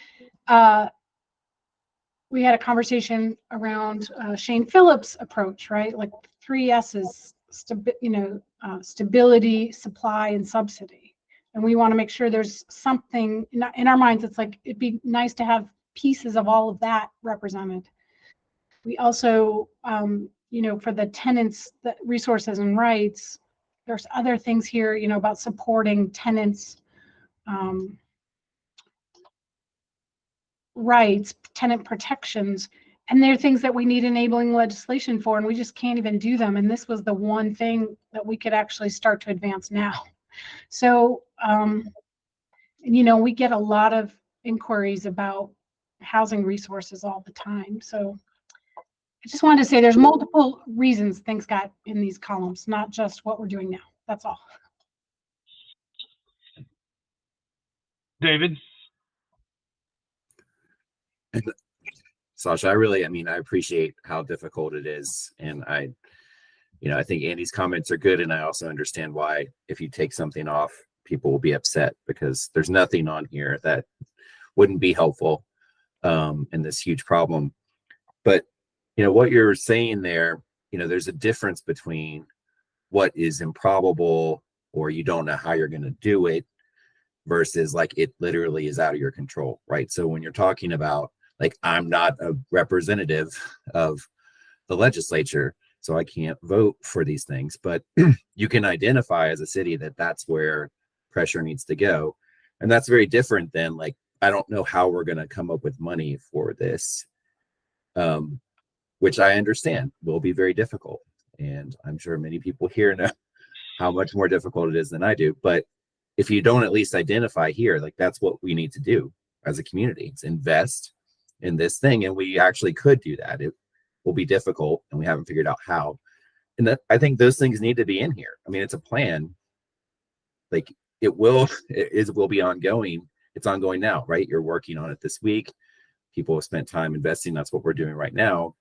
we had a conversation around Shane Phillips' approach, right? Like 3 S's, stability, supply, and subsidy. And we want to make sure there's something in our minds. It's like, it'd be nice to have pieces of all of that represented. We also, for the tenants, the resources and rights, there's other things here, about supporting tenants' rights, tenant protections, and there are things that we need enabling legislation for, and we just can't even do them. And this was the one thing that we could actually start to advance now. So, we get a lot of inquiries about housing resources all the time. So I just wanted to say there's multiple reasons things got in these columns, not just what we're doing now. That's all. David? Sasha, I appreciate how difficult it is. And I think Andy's comments are good. And I also understand why, if you take something off, people will be upset, because there's nothing on here that wouldn't be helpful in this huge problem. But, what you're saying there, there's a difference between what is improbable, or you don't know how you're going to do it, versus like it literally is out of your control, right? So when you're talking about, like, I'm not a representative of the legislature, so I can't vote for these things, but you can identify as a city that that's where pressure needs to go. And that's very different than, like, I don't know how we're going to come up with money for this, which I understand will be very difficult. And I'm sure many people here know how much more difficult it is than I do. But if you don't at least identify here, like, that's what we need to do as a community. It's invest in this thing. And we actually could do that. It will be difficult, and we haven't figured out how. And that, I think those things need to be in here. I mean, it's a plan. Like, it will be ongoing. It's ongoing now, right? You're working on it this week. People have spent time investing. That's what we're doing right now.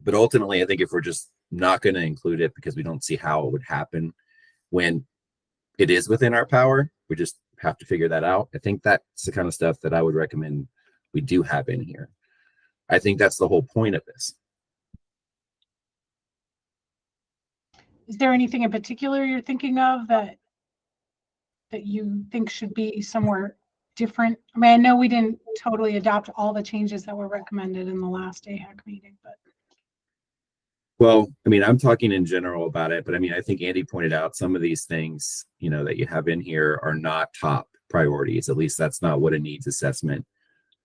But ultimately, I think if we're just not going to include it because we don't see how it would happen when it is within our power, we just have to figure that out. I think that's the kind of stuff that I would recommend we do have in here. I think that's the whole point of this. Is there anything in particular you're thinking of that you think should be somewhere different? I mean, I know we didn't totally adopt all the changes that were recommended in the last AHAC meeting, but. Well, I mean, I'm talking in general about it, but I mean, I think Andy pointed out some of these things, that you have in here are not top priorities. At least that's not what a needs assessment.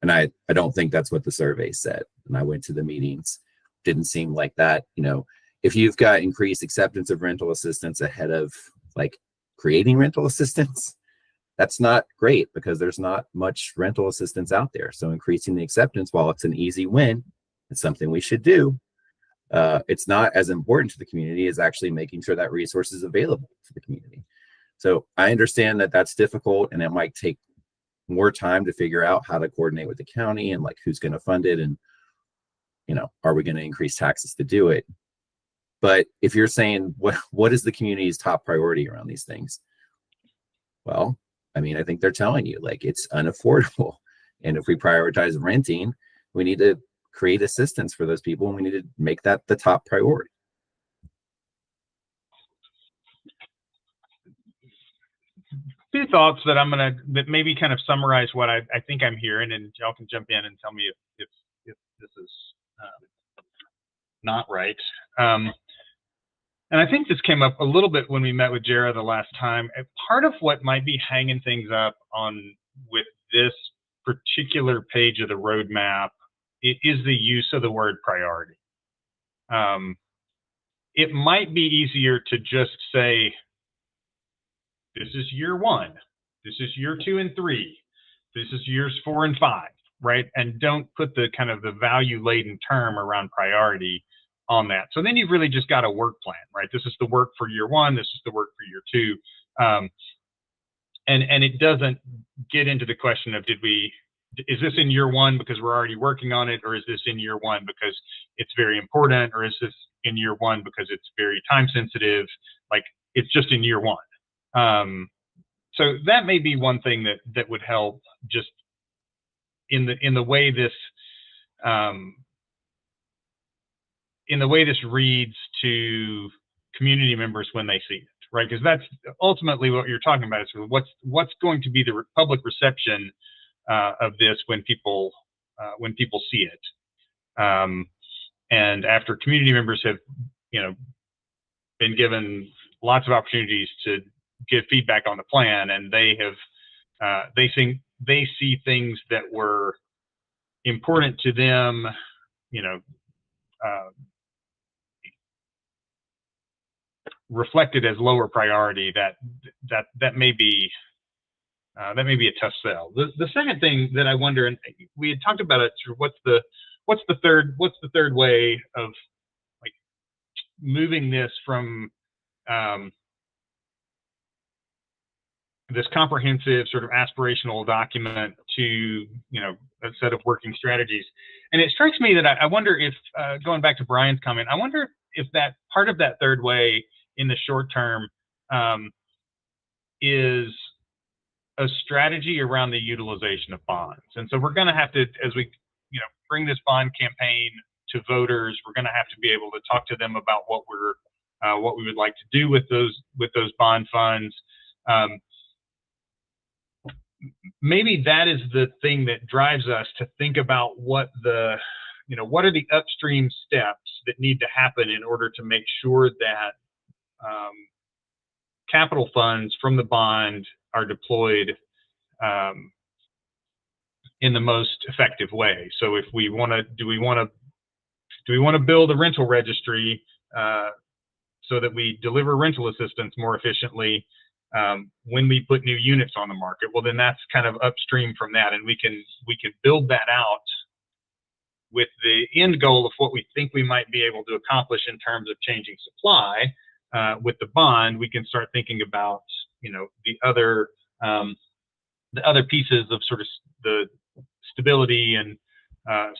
And I don't think that's what the survey said. And I went to the meetings, didn't seem like that. If you've got increased acceptance of rental assistance ahead of, like, creating rental assistance, that's not great, because there's not much rental assistance out there. So increasing the acceptance, while it's an easy win, it's something we should do. It's not as important to the community as actually making sure that resource is available to the community. So I understand that that's difficult, and it might take more time to figure out how to coordinate with the county and, like, who's going to fund it, and are we going to increase taxes to do it? But if you're saying what is the community's top priority around these things, well, I mean, I think they're telling you, like, it's unaffordable, and if we prioritize renting, we need to create assistance for those people, and we need to make that the top priority. Two thoughts that that maybe kind of summarize what I think I'm hearing, and y'all can jump in and tell me if this is not right. And I think this came up a little bit when we met with Jara the last time. Part of what might be hanging things up with this particular page of the roadmap is the use of the word priority. It might be easier to just say, this is year 1, this is year 2 and 3, this is years 4 and 5, right? And don't put the kind of the value-laden term around priority on that. So then you've really just got a work plan, right? This is the work for year 1, this is the work for year 2. And it doesn't get into the question of, is this in year 1 because we're already working on it, or is this in year 1 because it's very important, or is this in year 1 because it's very time sensitive? Like, it's just in year 1. So that may be one thing that would help, just in the way this in the way this reads to community members when they see it, right? Because that's ultimately what you're talking about, is what's going to be the public reception of this when people see it. And after community members have, been given lots of opportunities to give feedback on the plan, and they have, they see things that were important to them, reflected as lower priority, that may be a tough sell. The second thing that I wonder, and we had talked about it, sort of what's the third way of like moving this from this comprehensive sort of aspirational document to a set of working strategies. And it strikes me that I wonder if, going back to Brian's comment, I wonder if that part of that third way in the short term is a strategy around the utilization of bonds. And so we're going to have to, as we bring this bond campaign to voters, we're going to have to be able to talk to them about what we would like to do with those bond funds. Maybe that is the thing that drives us to think about what are the upstream steps that need to happen in order to make sure that capital funds from the bond are deployed in the most effective way. So if we want to, do we want to build a rental registry so that we deliver rental assistance more efficiently when we put new units on the market? Well, then that's kind of upstream from that, and we can build that out with the end goal of what we think we might be able to accomplish in terms of changing supply. With the bond, we can start thinking about the other pieces of sort of the stability and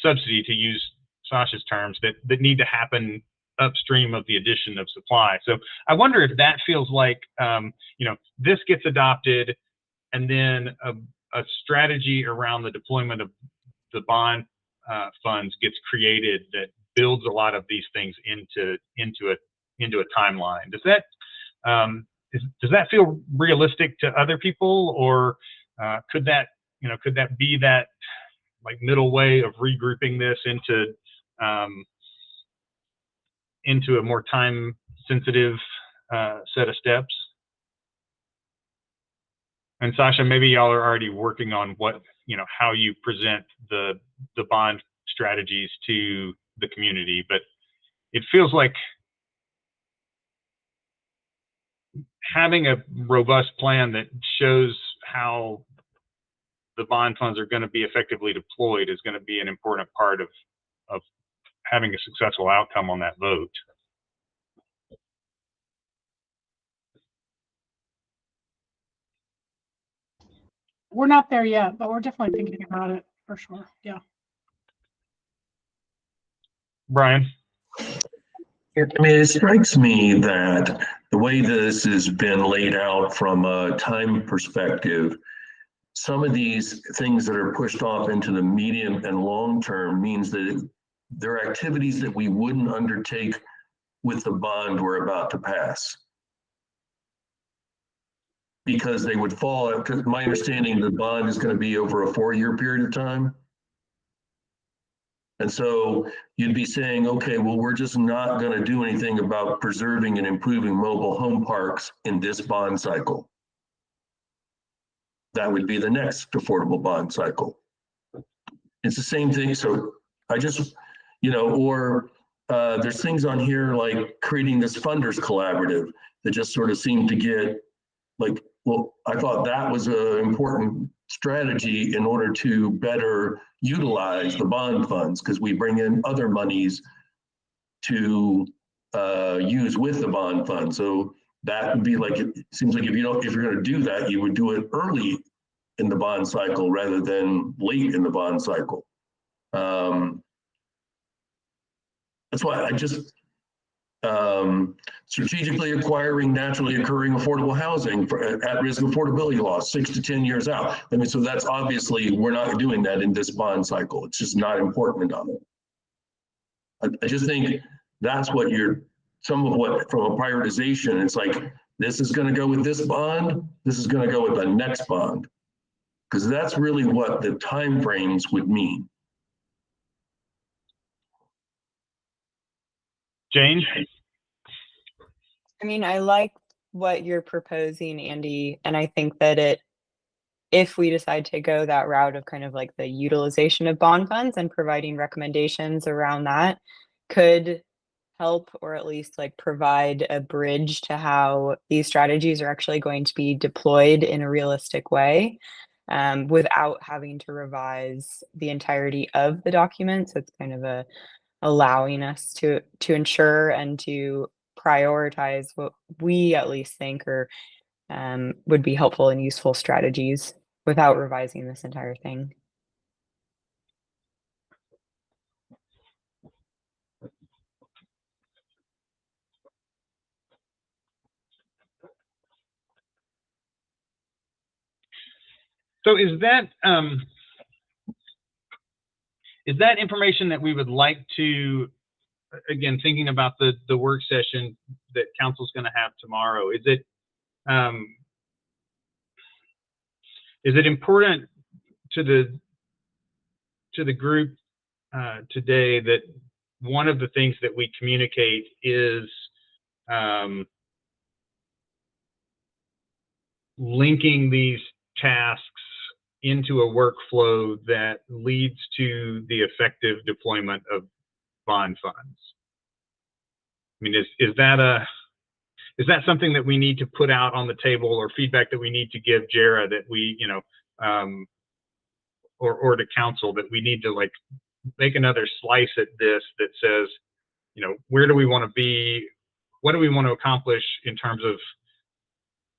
subsidy, to use Sasha's terms, that need to happen upstream of the addition of supply. So I wonder if that feels like this gets adopted, and then a strategy around the deployment of the bond funds gets created that builds a lot of these things into a timeline. Does that feel realistic to other people, or could that be that like middle way of regrouping this into a more time sensitive set of steps? And Sasha, maybe y'all are already working on how you present the bond strategies to the community, but it feels like having a robust plan that shows how the bond funds are going to be effectively deployed is going to be an important part of having a successful outcome on that vote. We're not there yet, but we're definitely thinking about it for sure. Yeah. Brian? I mean, it strikes me that the way this has been laid out from a time perspective, some of these things that are pushed off into the medium and long term means that there are activities that we wouldn't undertake with the bond we're about to pass, because they would fall. Because my understanding, the bond is going to be over a 4-year period of time. And so you'd be saying, okay, well, we're just not going to do anything about preserving and improving mobile home parks in this bond cycle. That would be the next affordable bond cycle. It's the same thing. So I just, there's things on here like creating this funders collaborative that just sort of seemed to get like, well, I thought that was an important strategy in order to better utilize the bond funds, because we bring in other monies to use with the bond fund. So that would be like, it seems like if you're going to do that, you would do it early in the bond cycle rather than late in the bond cycle. That's why Strategically acquiring naturally occurring affordable housing for at-risk affordability loss, 6 to 10 years out. I mean, so that's obviously, we're not doing that in this bond cycle. It's just not important enough. I just think that's what some of what, from a prioritization, it's like, this is going to go with this bond, this is going to go with the next bond. Because that's really what the timeframes would mean. Jane? I mean, I like what you're proposing, Andy, and I think that if we decide to go that route of kind of like the utilization of bond funds and providing recommendations around that could help, or at least like provide a bridge to how these strategies are actually going to be deployed in a realistic way, without having to revise the entirety of the document. So it's kind of allowing us to ensure and to prioritize what we at least think are would be helpful and useful strategies without revising this entire thing. So is that information that we would like to, again, thinking about the work session that council's going to have tomorrow, is it important to the group today that one of the things that we communicate is linking these tasks into a workflow that leads to the effective deployment of bond funds? I mean, is that something that we need to put out on the table, or feedback that we need to give JERA, that we, or to council, that we need to like make another slice at this that says, where do we want to be? What do we want to accomplish in terms of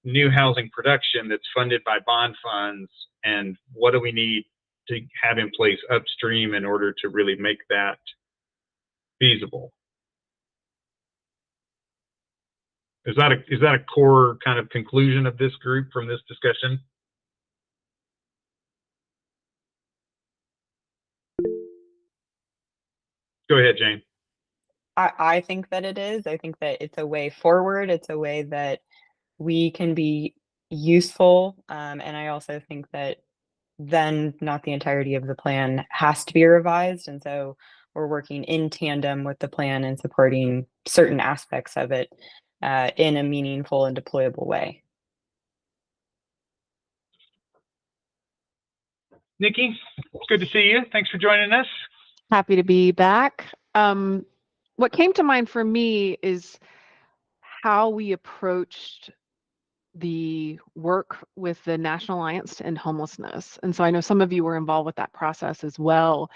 new housing production that's funded by bond funds, and what do we need to have in place upstream in order to really make that feasible? Is that a core kind of conclusion of this group from this discussion? Go ahead, Jane. I think that it is. I think that it's a way forward. It's a way that we can be useful. And I also think that then not the entirety of the plan has to be revised. And so we're working in tandem with the plan and supporting certain aspects of it in a meaningful and deployable way. Nikki, good to see you. Thanks for joining us. Happy to be back. What came to mind for me is how we approached the work with the National Alliance to End Homelessness. And so I know some of you were involved with that process as well,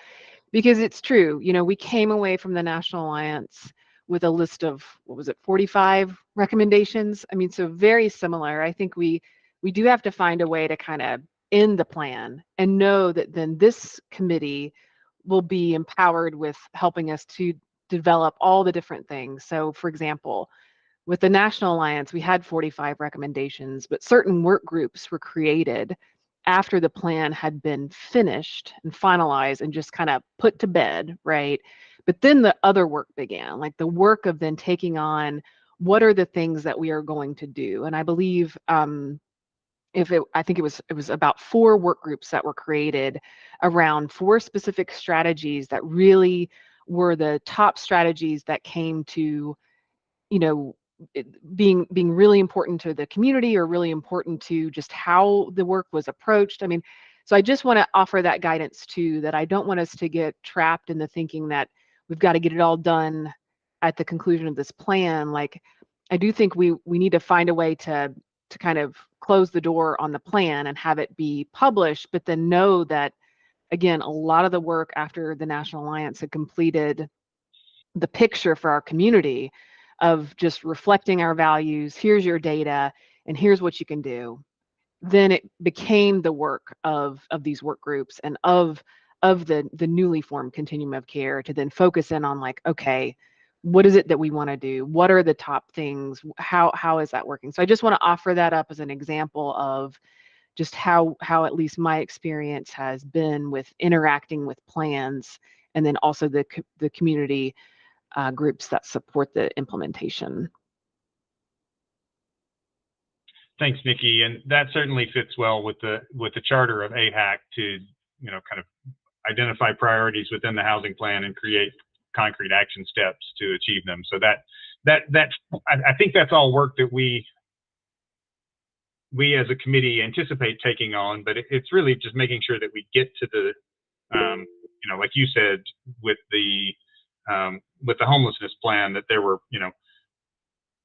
because it's true, we came away from the National Alliance with a list of, 45 recommendations. I mean, so very similar. I think we do have to find a way to kind of end the plan and know that then this committee will be empowered with helping us to develop all the different things. So for example, with the National Alliance, we had 45 recommendations, but certain work groups were created after the plan had been finished and finalized and just kind of put to bed, right? But then the other work began, like the work of then taking on what are the things that we are going to do. And I believe I think it was about 4 work groups that were created around 4 specific strategies that really were the top strategies that came to, being really important to the community, or really important to just how the work was approached. I mean, so I just want to offer that guidance too, that I don't want us to get trapped in the thinking that we've got to get it all done at the conclusion of this plan. Like, I do think we need to find a way to kind of close the door on the plan and have it be published, but then know that, again, a lot of the work after the National Alliance had completed the picture for our community of just reflecting our values, here's your data, and here's what you can do. Then it became the work of these work groups and of the newly formed continuum of care to then focus in on, like, okay, what is it that we want to do? What are the top things? How is that working? So I just want to offer that up as an example of just how at least my experience has been with interacting with plans, and then also the community groups that support the implementation. Thanks, Nikki, and that certainly fits well with the charter of AHAC to kind of identify priorities within the housing plan and create concrete action steps to achieve them. So I think that's all work that we as a committee anticipate taking on, but it's really just making sure that we get to the like you said with the homelessness plan, that there were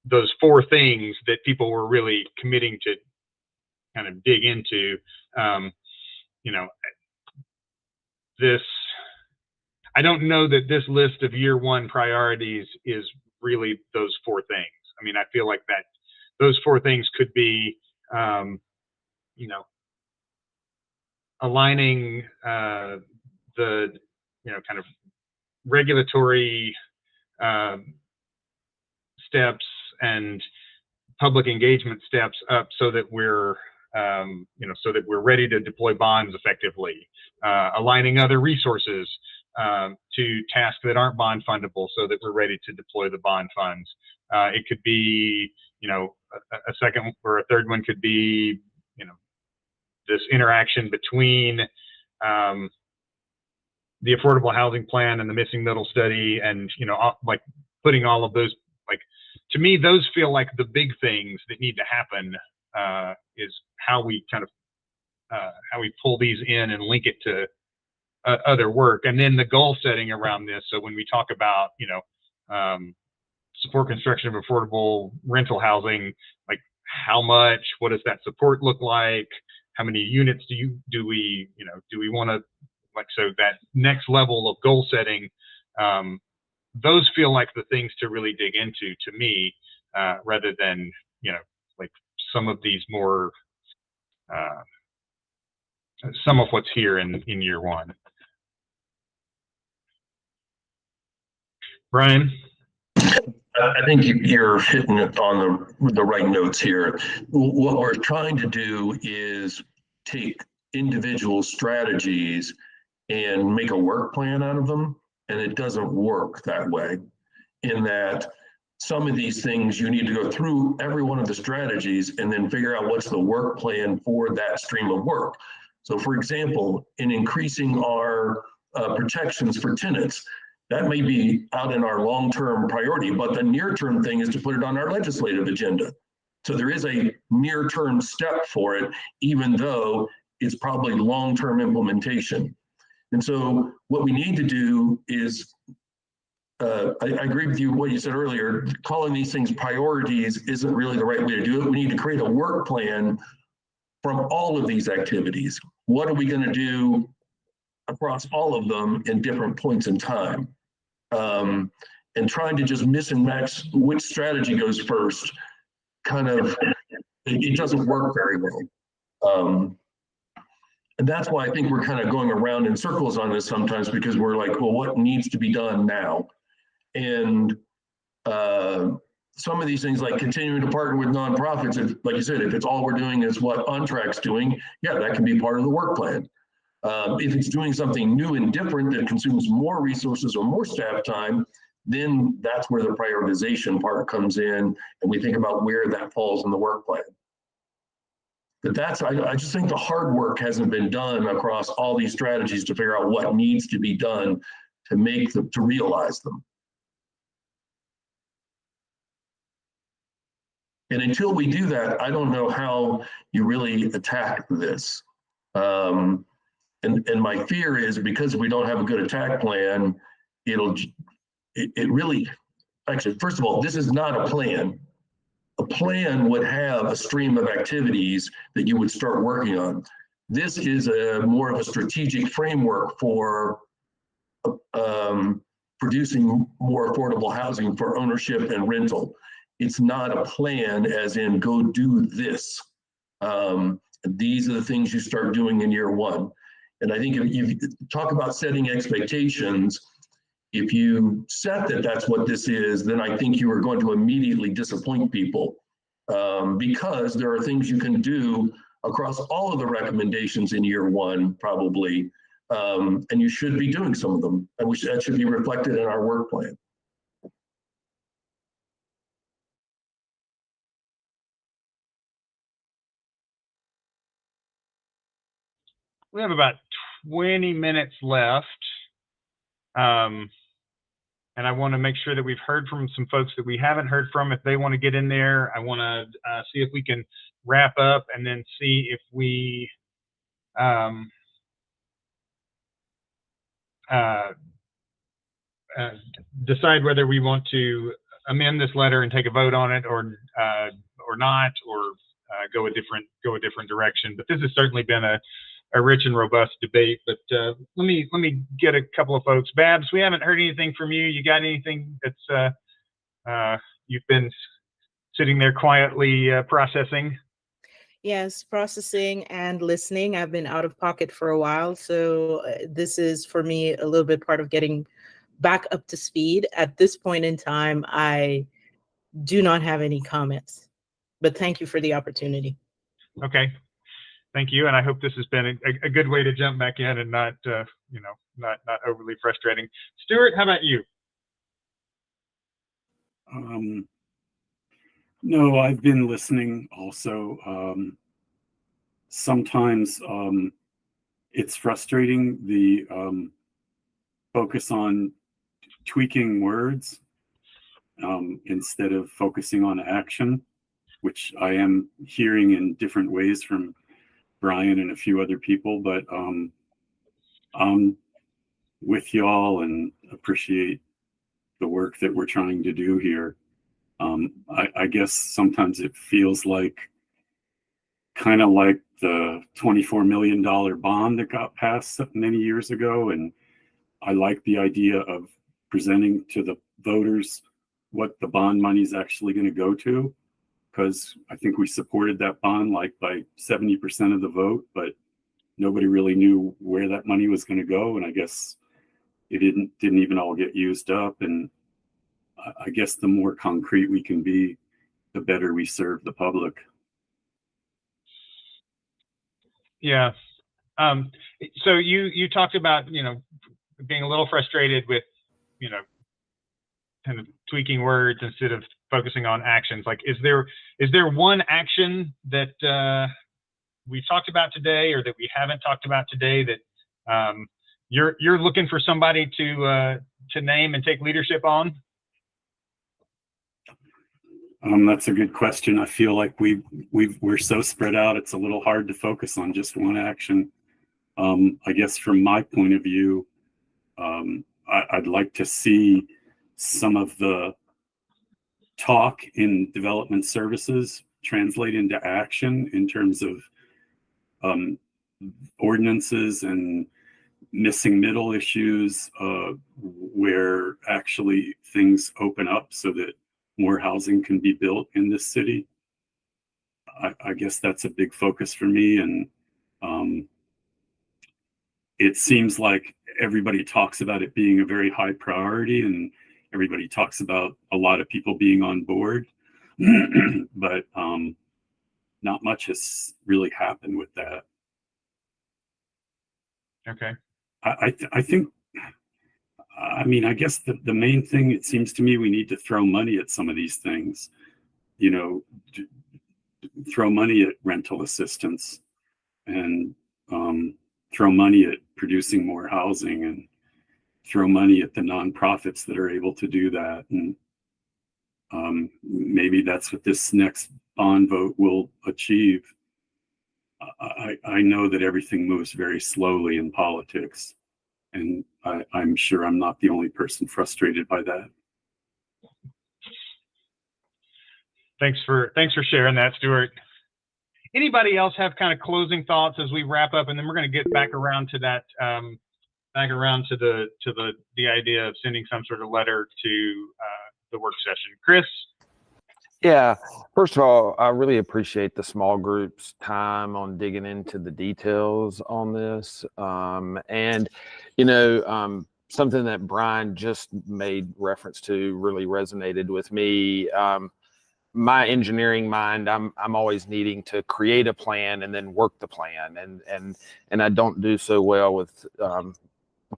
those 4 things that people were really committing to kind of dig into. This, I don't know that this list of year 1 priorities is really those 4 things. I mean, I feel like that those 4 things could be, aligning the, kind of regulatory steps and public engagement steps up so that we're ready to deploy bonds effectively, aligning other resources to tasks that aren't bond fundable so that we're ready to deploy the bond funds. It could be, a second or a third one could be, this interaction between the affordable housing plan and the missing middle study, and like putting all of those, like, to me, those feel like the big things that need to happen, is how we kind of how we pull these in and link it to other work, and then the goal setting around this. So when we talk about support construction of affordable rental housing, like how much, what does that support look like, how many units do we want to, like, so that next level of goal setting, those feel like the things to really dig into to me, rather than like some of these more some of what's here in year 1. Brian? I think you're hitting it on the right notes here. What we're trying to do is take individual strategies and make a work plan out of them, and it doesn't work that way. In that some of these things you need to go through every one of the strategies and then figure out what's the work plan for that stream of work. So for example, in increasing our protections for tenants, that may be out in our long-term priority, but the near-term thing is to put it on our legislative agenda. So there is a near-term step for it, even though it's probably long-term implementation. And so what we need to do is, I agree with you, what you said earlier, calling these things priorities isn't really the right way to do it. We need to create a work plan from all of these activities. What are we going to do across all of them in different points in time? And trying to just mix and match which strategy goes first, kind of, it doesn't work very well. And that's why I think we're kind of going around in circles on this sometimes, because we're like, well, what needs to be done now? And some of these things, like continuing to partner with nonprofits, if, like you said, if it's all we're doing is what OnTrack's doing, yeah, that can be part of the work plan. If it's doing something new and different that consumes more resources or more staff time, then that's where the prioritization part comes in, and we think about where that falls in the work plan. But that's, I just think the hard work hasn't been done across all these strategies to figure out what needs to be done to make them, to realize them. And until we do that, I don't know how you really attack this. And my fear is, because we don't have a good attack plan, it really, actually, first of all, this is not a plan. A plan would have a stream of activities that you would start working on. This is more of a strategic framework for producing more affordable housing for ownership and rental. It's not a plan as in go do this. These are the things you start doing in year 1. And I think if you talk about setting expectations, If you set that that's what this is, then I think you are going to immediately disappoint people because there are things you can do across all of the recommendations in year one, probably, and you should be doing some of them. And that should be reflected in our work plan. We have about 20 minutes left. And I want to make sure that we've heard from some folks that we haven't heard from. If they want to get in there, I want to see if we can wrap up and then see if we decide whether we want to amend this letter and take a vote on it or not, or go a different direction. But this has certainly been a rich and robust debate. But let me get a couple of folks. Babs, we haven't heard anything from you. You got anything that's you've been sitting there quietly processing? Yes, processing and listening. I've been out of pocket for a while, so this is for me a little bit part of getting back up to speed. At this point in time, I do not have any comments, but thank you for the opportunity. Okay. Thank you, and I hope this has been a good way to jump back in and not, not overly frustrating. Stuart, how about you? No, I've been listening also. Sometimes it's frustrating, the focus on tweaking words instead of focusing on action, which I am hearing in different ways from Brian and a few other people, but I'm with y'all and appreciate the work that we're trying to do here. I guess sometimes it feels like kind of like the $24 million bond that got passed many years ago. And I like the idea of presenting to the voters what the bond money is actually going to go to, because I think we supported that bond like by 70% of the vote, but nobody really knew where that money was going to go. And I guess it didn't even all get used up. And I guess the more concrete we can be, the better we serve the public. Yeah. So you talked about, being a little frustrated with, kind of tweaking words instead of focusing on actions. Like, is there one action that we've talked about today or that we haven't talked about today that you're looking for somebody to name and take leadership on? That's a good question. I feel like we're so spread out, it's a little hard to focus on just one action. I guess from my point of view, I'd like to see some of the talk in development services translate into action in terms of ordinances and missing middle issues where actually things open up so that more housing can be built in this city. I guess that's a big focus for me. And it seems like everybody talks about it being a very high priority and everybody talks about a lot of people being on board, but not much has really happened with that. Okay. I think, I guess the main thing, it seems to me, we need to throw money at some of these things, throw money at rental assistance and throw money at producing more housing and throw money at the nonprofits that are able to do that. And maybe that's what this next bond vote will achieve. I know that everything moves very slowly in politics, and I'm sure I'm not the only person frustrated by that. Thanks for sharing that, Stuart. Anybody else have kind of closing thoughts as we wrap up, and then we're going to get back around to that, back around to the idea of sending some sort of letter to the work session. Chris? Yeah, first of all, I really appreciate the small groups' time on digging into the details on this. something that Brian just made reference to really resonated with me. My engineering mind, I'm always needing to create a plan and then work the plan, and I don't do so well with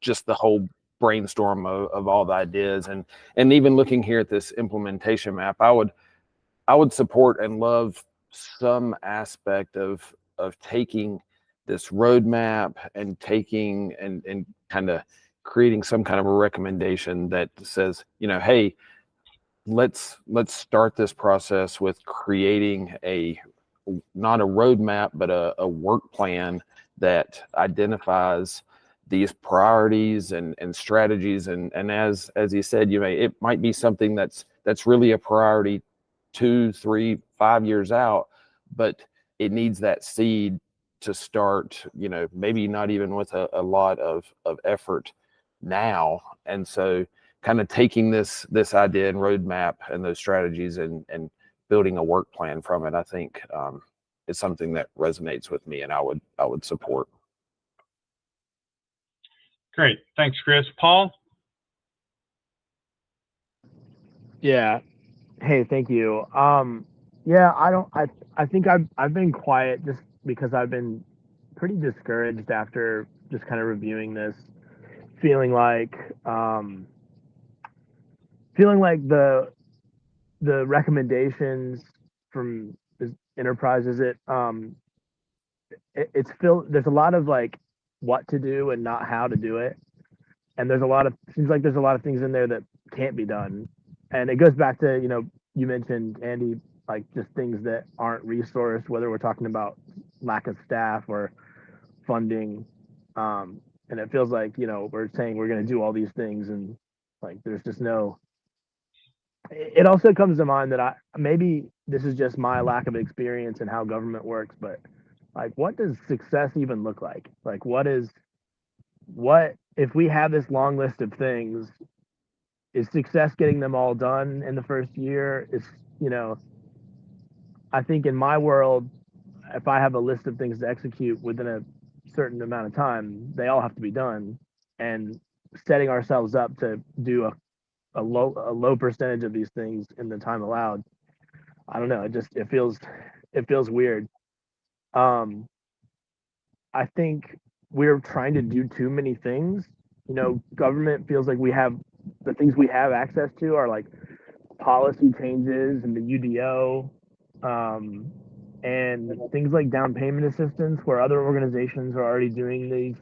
just the whole brainstorm of all the ideas. And even looking here at this implementation map, I would support and love some aspect of taking this roadmap and taking and kind of creating some kind of a recommendation that says, you know, hey, let's start this process with creating not a roadmap, but a work plan that identifies these priorities and strategies. And as you said, it might be something that's really a priority 2, 3, 5 years out, but it needs that seed to start, maybe not even with a lot of effort now. And so kind of taking this idea and roadmap and those strategies and building a work plan from it, I think is something that resonates with me and I would support. Great. Thanks, Chris. Paul? Yeah. Hey, thank you. Yeah, I think I've been quiet just because I've been pretty discouraged after just kind of reviewing this, feeling like the recommendations from enterprises, it's there's a lot of like what to do and not how to do it. And seems like there's a lot of things in there that can't be done. And it goes back to, you mentioned, Andy, like just things that aren't resourced, whether we're talking about lack of staff or funding. And it feels like, we're saying we're going to do all these things and like there's just no. It also comes to mind that maybe this is just my lack of experience in how government works, but like, what does success even look like? Like, what if we have this long list of things, is success getting them all done in the first year? I think in my world, if I have a list of things to execute within a certain amount of time, they all have to be done. And setting ourselves up to do a low percentage of these things in the time allowed, I don't know. It feels weird. I think we're trying to do too many things. Government feels like the things we have access to are like policy changes and the UDO, and things like down payment assistance, where other organizations are already doing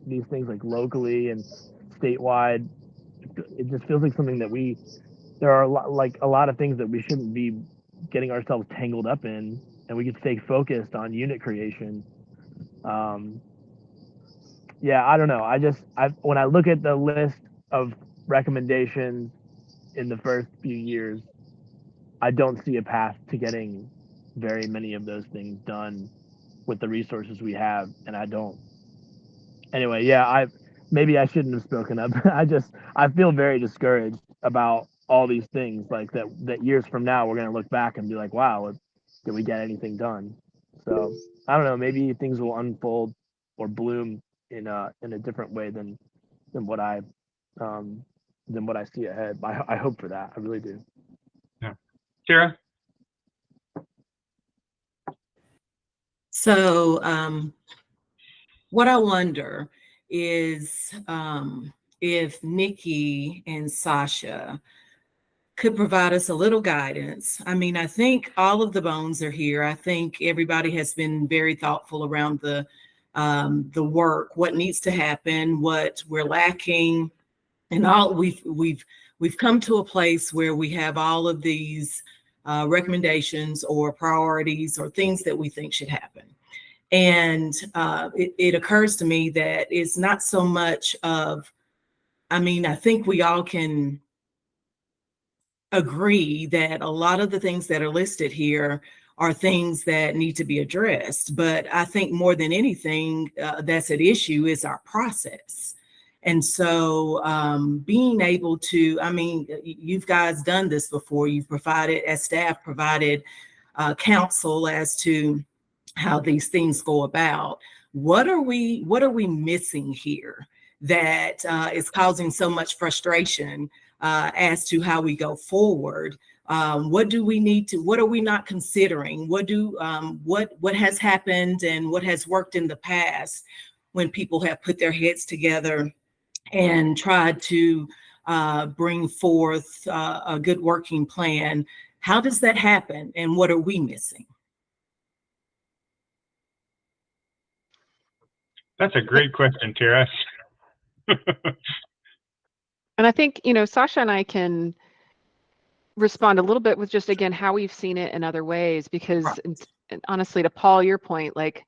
these things like locally and statewide. It just feels like something that there are a lot of things that we shouldn't be getting ourselves tangled up in, and we could stay focused on unit creation. Yeah, I don't know. When I look at the list of recommendations in the first few years, I don't see a path to getting very many of those things done with the resources we have, and I don't. Anyway, yeah, maybe I shouldn't have spoken up. I feel very discouraged about all these things, like that years from now we're gonna look back and be like, wow, did we get anything done? So I don't know, maybe things will unfold or bloom in a different way than what I see ahead. I hope for that. I really do. Yeah. Tara? So what I wonder is if Nikki and Sasha could provide us a little guidance. I mean, I think all of the bones are here. I think everybody has been very thoughtful around the work, what needs to happen, what we're lacking, and all we've come to a place where we have all of these recommendations or priorities or things that we think should happen. And it occurs to me that it's not so much of, I think we all can agree that a lot of the things that are listed here are things that need to be addressed. But I think more than anything that's at issue is our process. And so being able to, you've guys done this before. You've provided, as staff, provided counsel as to how these things go about. What are we missing here that is causing so much frustration as to how we go forward. What do we need to, what are we not considering? What has happened and what has worked in the past when people have put their heads together and tried to bring forth a good working plan? How does that happen and what are we missing? That's a great question, Tara. And I think, Sasha and I can respond a little bit with just, again, how we've seen it in other ways, because and honestly, to Paul, your point, like,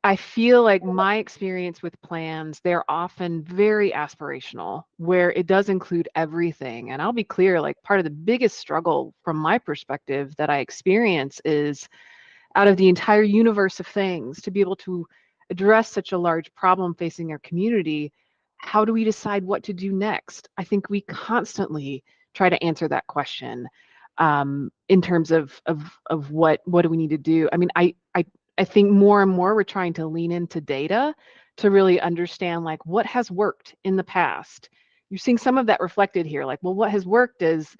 I feel like my experience with plans, they're often very aspirational, where it does include everything. And I'll be clear, like, part of the biggest struggle from my perspective that I experience is, out of the entire universe of things, to be able to address such a large problem facing our community, how do we decide what to do next? I think we constantly try to answer that question in terms of what do we need to do. I mean, I think more and more we're trying to lean into data to really understand, like, what has worked in the past. You're seeing some of that reflected here. Like, well, what has worked is,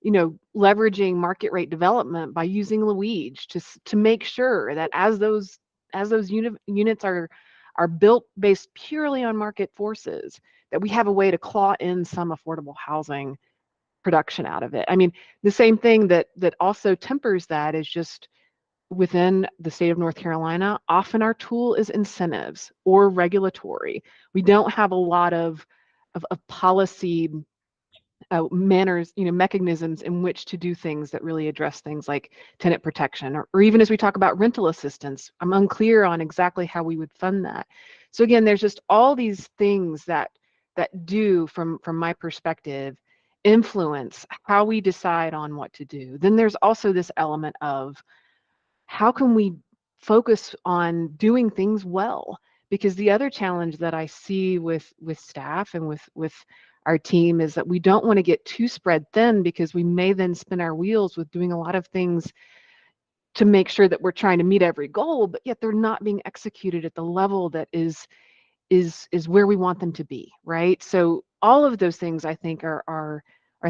leveraging market rate development by using Luigi to make sure that as those units are built based purely on market forces, that we have a way to claw in some affordable housing production out of it. I mean, the same thing that also tempers that is just within the state of North Carolina, often our tool is incentives or regulatory. We don't have a lot of policy manners, mechanisms in which to do things that really address things like tenant protection, or even as we talk about rental assistance, I'm unclear on exactly how we would fund that. So again, there's just all these things that do, from my perspective, influence how we decide on what to do. Then there's also this element of, how can we focus on doing things well? Because the other challenge that I see with staff and with our team is that we don't want to get too spread thin, because we may then spin our wheels with doing a lot of things to make sure that we're trying to meet every goal, but yet they're not being executed at the level that is where we want them to be, right? So all of those things, I think, are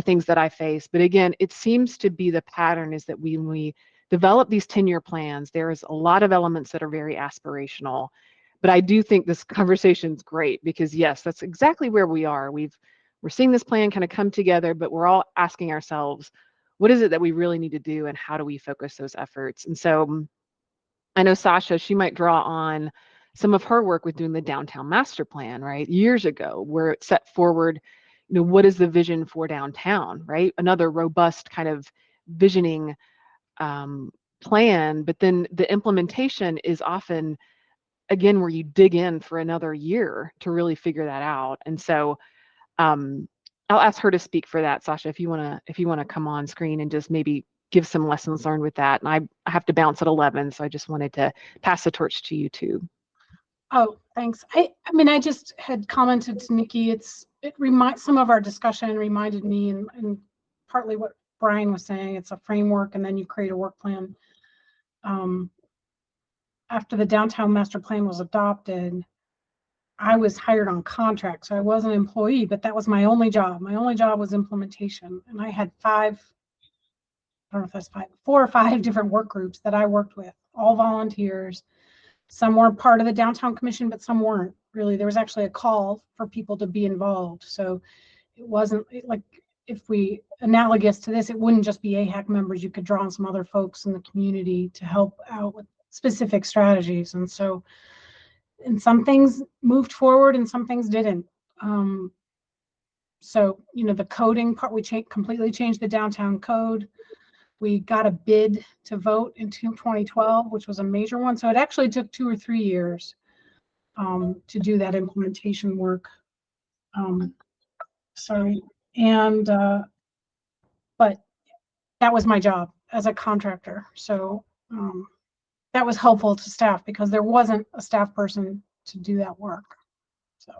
things that I face. But again, it seems to be the pattern is that when we develop these 10-year plans, there is a lot of elements that are very aspirational. But I do think this conversation is great, because yes, that's exactly where we are. We're seeing this plan kind of come together, but we're all asking ourselves, what is it that we really need to do, and how do we focus those efforts? And so I know Sasha, she might draw on some of her work with doing the downtown master plan, right? Years ago, where it set forward, what is the vision for downtown, right? Another robust kind of visioning plan, but then the implementation is often, again, where you dig in for another year to really figure that out. And so I'll ask her to speak for that, Sasha, if you want to come on screen and just maybe give some lessons learned with that. And I have to bounce at 11, so I just wanted to pass the torch to you too. Oh, thanks. I mean, I just had commented to Nikki, some of our discussion reminded me, and partly what Brian was saying, it's a framework and then you create a work plan. After the downtown master plan was adopted, I was hired on contract, so I was an employee, but that was my only job. My only job was implementation. And I had I don't know if that's 4 or 5 different work groups that I worked with, all volunteers. Some were part of the downtown commission, but some weren't really. There was actually a call for people to be involved. So it wasn't like, if we analogous to this, it wouldn't just be AHAC members. You could draw on some other folks in the community to help out with specific strategies. And so, and some things moved forward and some things didn't. So, the coding part, we completely changed the downtown code. We got a bid to vote in 2012, which was a major one. So it actually took 2 or 3 years to do that implementation work. Sorry. And, but that was my job as a contractor. So that was helpful to staff, because there wasn't a staff person to do that work. So.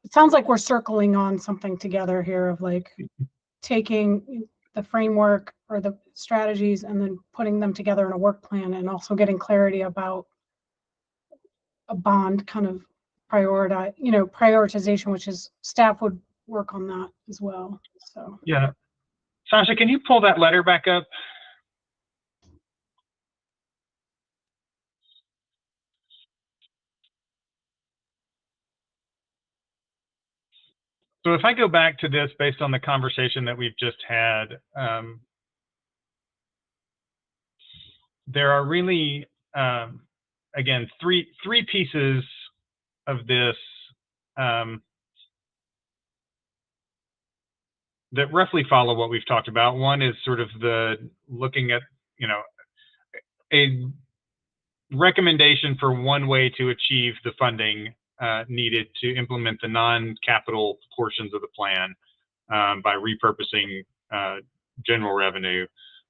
It sounds like we're circling on something together here of like taking the framework, or the strategies and then putting them together in a work plan, and also getting clarity about a bond kind of prioritization, which is staff would work on that as well. So Yeah. Sasha, can you pull that letter back up? So if I go back to this based on the conversation that we've just had, there are really, again, three pieces of this that roughly follow what we've talked about. One is sort of the looking at, a recommendation for one way to achieve the funding needed to implement the non-capital portions of the plan by repurposing general revenue.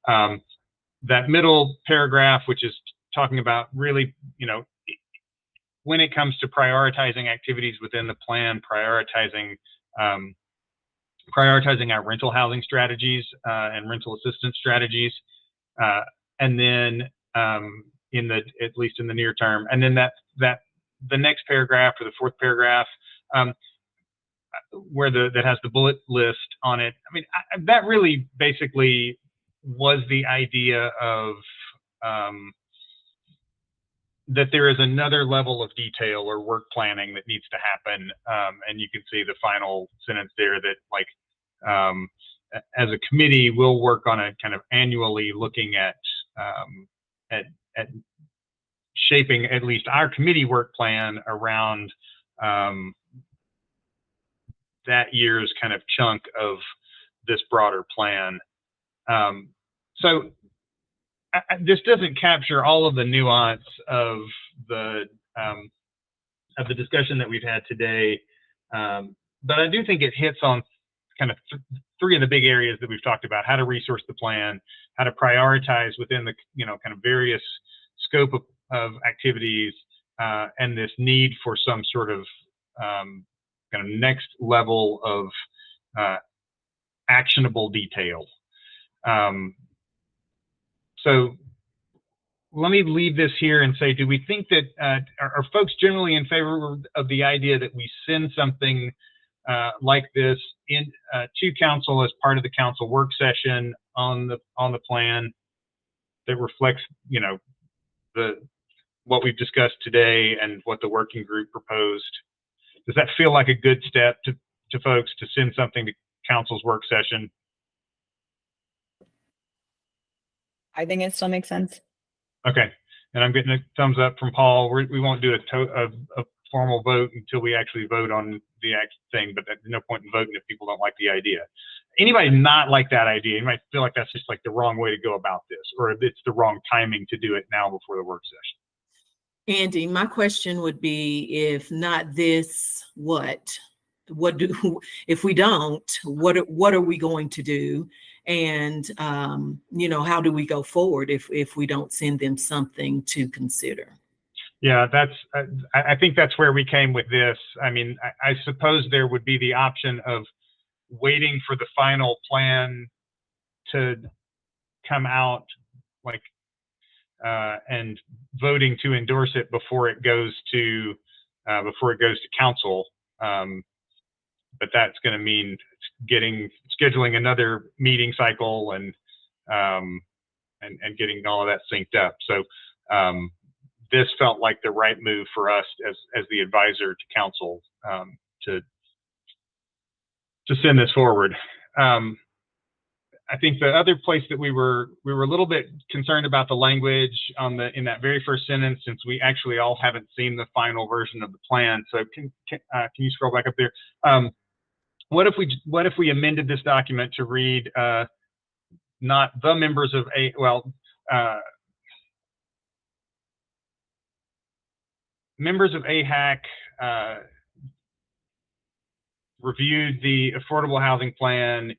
That middle paragraph, which is talking about really, when it comes to prioritizing activities within the plan, prioritizing our rental housing strategies and rental assistance strategies, and then at least in the near term, and then the next paragraph, or the fourth paragraph, where that has the bullet list on it. I mean, that really basically was the idea of that there is another level of detail or work planning that needs to happen, and you can see the final sentence there that, like, as a committee, we'll work on a kind of annually looking at shaping at least our committee work plan around that year's kind of chunk of this broader plan. So this doesn't capture all of the nuance of the discussion that we've had today, but I do think it hits on kind of three of the big areas that we've talked about: how to resource the plan, how to prioritize within the kind of various scope of activities, and this need for some sort of kind of next level of actionable detail. So let me leave this here and say, do we think that are folks generally in favor of the idea that we send something like this in to council as part of the council work session on the plan that reflects, what we've discussed today and what the working group proposed? Does that feel like a good step to folks to send something to council's work session? I think it still makes sense. Okay, and I'm getting a thumbs up from Paul. We won't do a formal vote until we actually vote on the thing, but there's no point in voting if people don't like the idea. Anybody not like that idea? You might feel like that's just like the wrong way to go about this, or it's the wrong timing to do it now before the work session. Andy, my question would be, if not this, if we don't, what are we going to do? And, how do we go forward if we don't send them something to consider? Yeah, I think that's where we came with this. I mean, I suppose there would be the option of waiting for the final plan to come out, like, and voting to endorse it before it goes to council. But that's going to mean scheduling another meeting cycle and getting all of that synced up. So this felt like the right move for us as the advisor to council to send this forward. I think the other place that we were a little bit concerned about the language in that very first sentence, since we actually all haven't seen the final version of the plan. So can you scroll back up there? What if we amended this document to read not the members of members of AHAC reviewed the affordable housing plan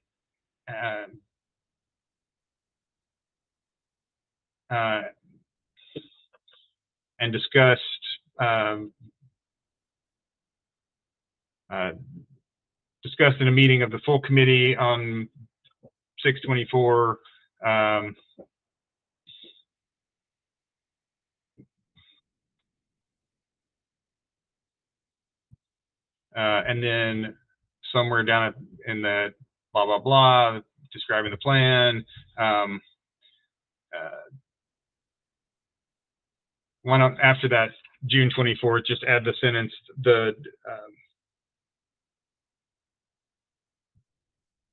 and discussed in a meeting of the full committee on 6/24 And then somewhere down in the blah, blah, blah, describing the plan. Why not after that, June 24th, just add the sentence,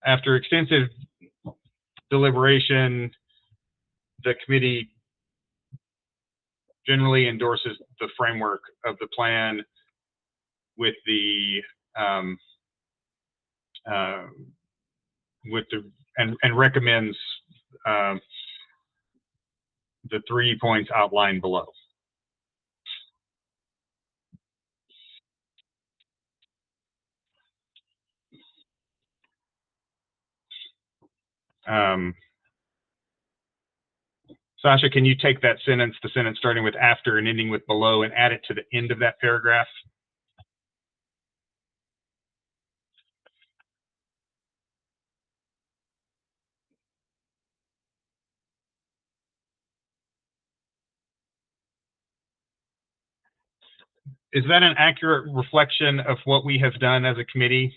after extensive deliberation, the committee generally endorses the framework of the plan with the and recommends the 3 points outlined below. Sasha, can you take that sentence, the sentence starting with after and ending with below, and add it to the end of that paragraph? Is that an accurate reflection of what we have done as a committee?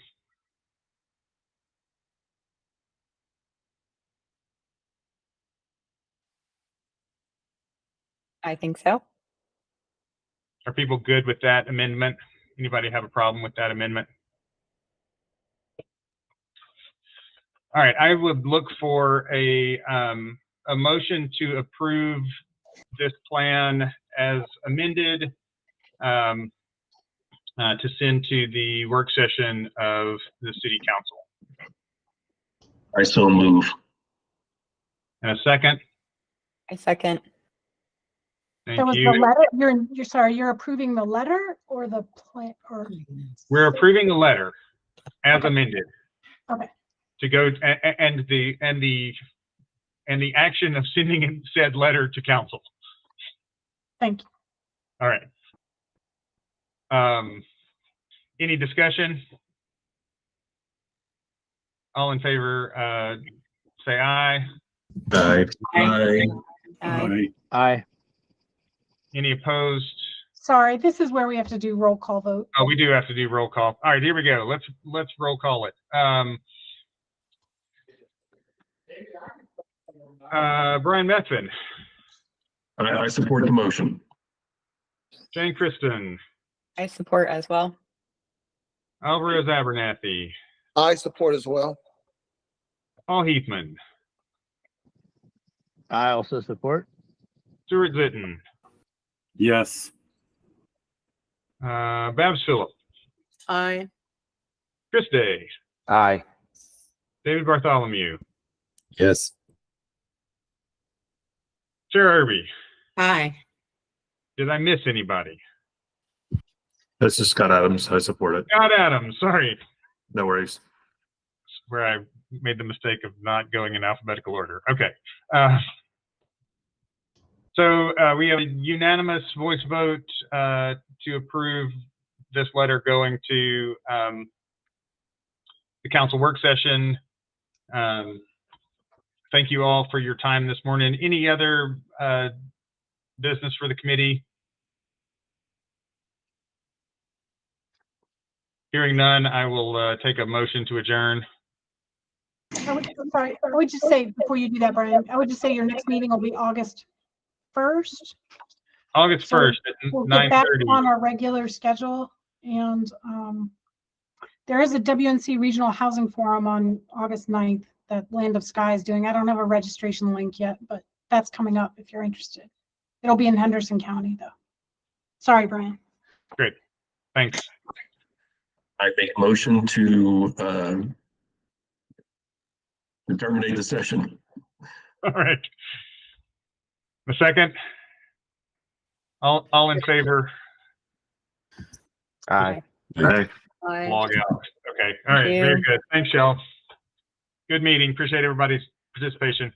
I think so. Are people good with that amendment? Anybody have a problem with that amendment? All right, I would look for a motion to approve this plan as amended to send to the work session of the city council. I so move. And a second? I second. Thank That was you. the letter. You're sorry, you're approving the letter or the plan or? We're approving the letter as amended. Okay. To go and the action of sending said letter to council. Thank you. All right. Any discussion? All in favor, say aye. Aye. Aye. Aye. Aye. Any opposed? Sorry, this is where we have to do roll call vote. Oh, we do have to do roll call. All right, here we go. Let's roll call it. Brian Methvin. I support the motion. Jane Kristen. I support as well. Alvarez Abernathy. I support as well. Paul Heathman. I also support. Stuart Zitten. Yes. Babs Phillip. Aye. Chris Day. Aye. David Bartholomew. Yes. Chair Irby. Aye. Did I miss anybody? This is Scott Adams. I support it. Scott Adams, sorry. No worries. Where I made the mistake of not going in alphabetical order. Okay. So we have a unanimous voice vote to approve this letter going to the council work session. Thank you all for your time this morning. Any other business for the committee? Hearing none, I will take a motion to adjourn. I'm sorry, I would just say before you do that, Brian, I would just say your next meeting will be August 1st. August 1st at We'll get back 9:30. on our regular schedule, and there is a WNC Regional Housing Forum on August 9th that Land of Sky is doing. I don't have a registration link yet, but that's coming up if you're interested. It'll be in Henderson County though. Sorry, Brian. Great, thanks. I make a motion to terminate the session. All right. A second? All in favor? Aye. Aye. Log out. Okay. All right. Very good. Thanks, y'all. Good meeting. Appreciate everybody's participation.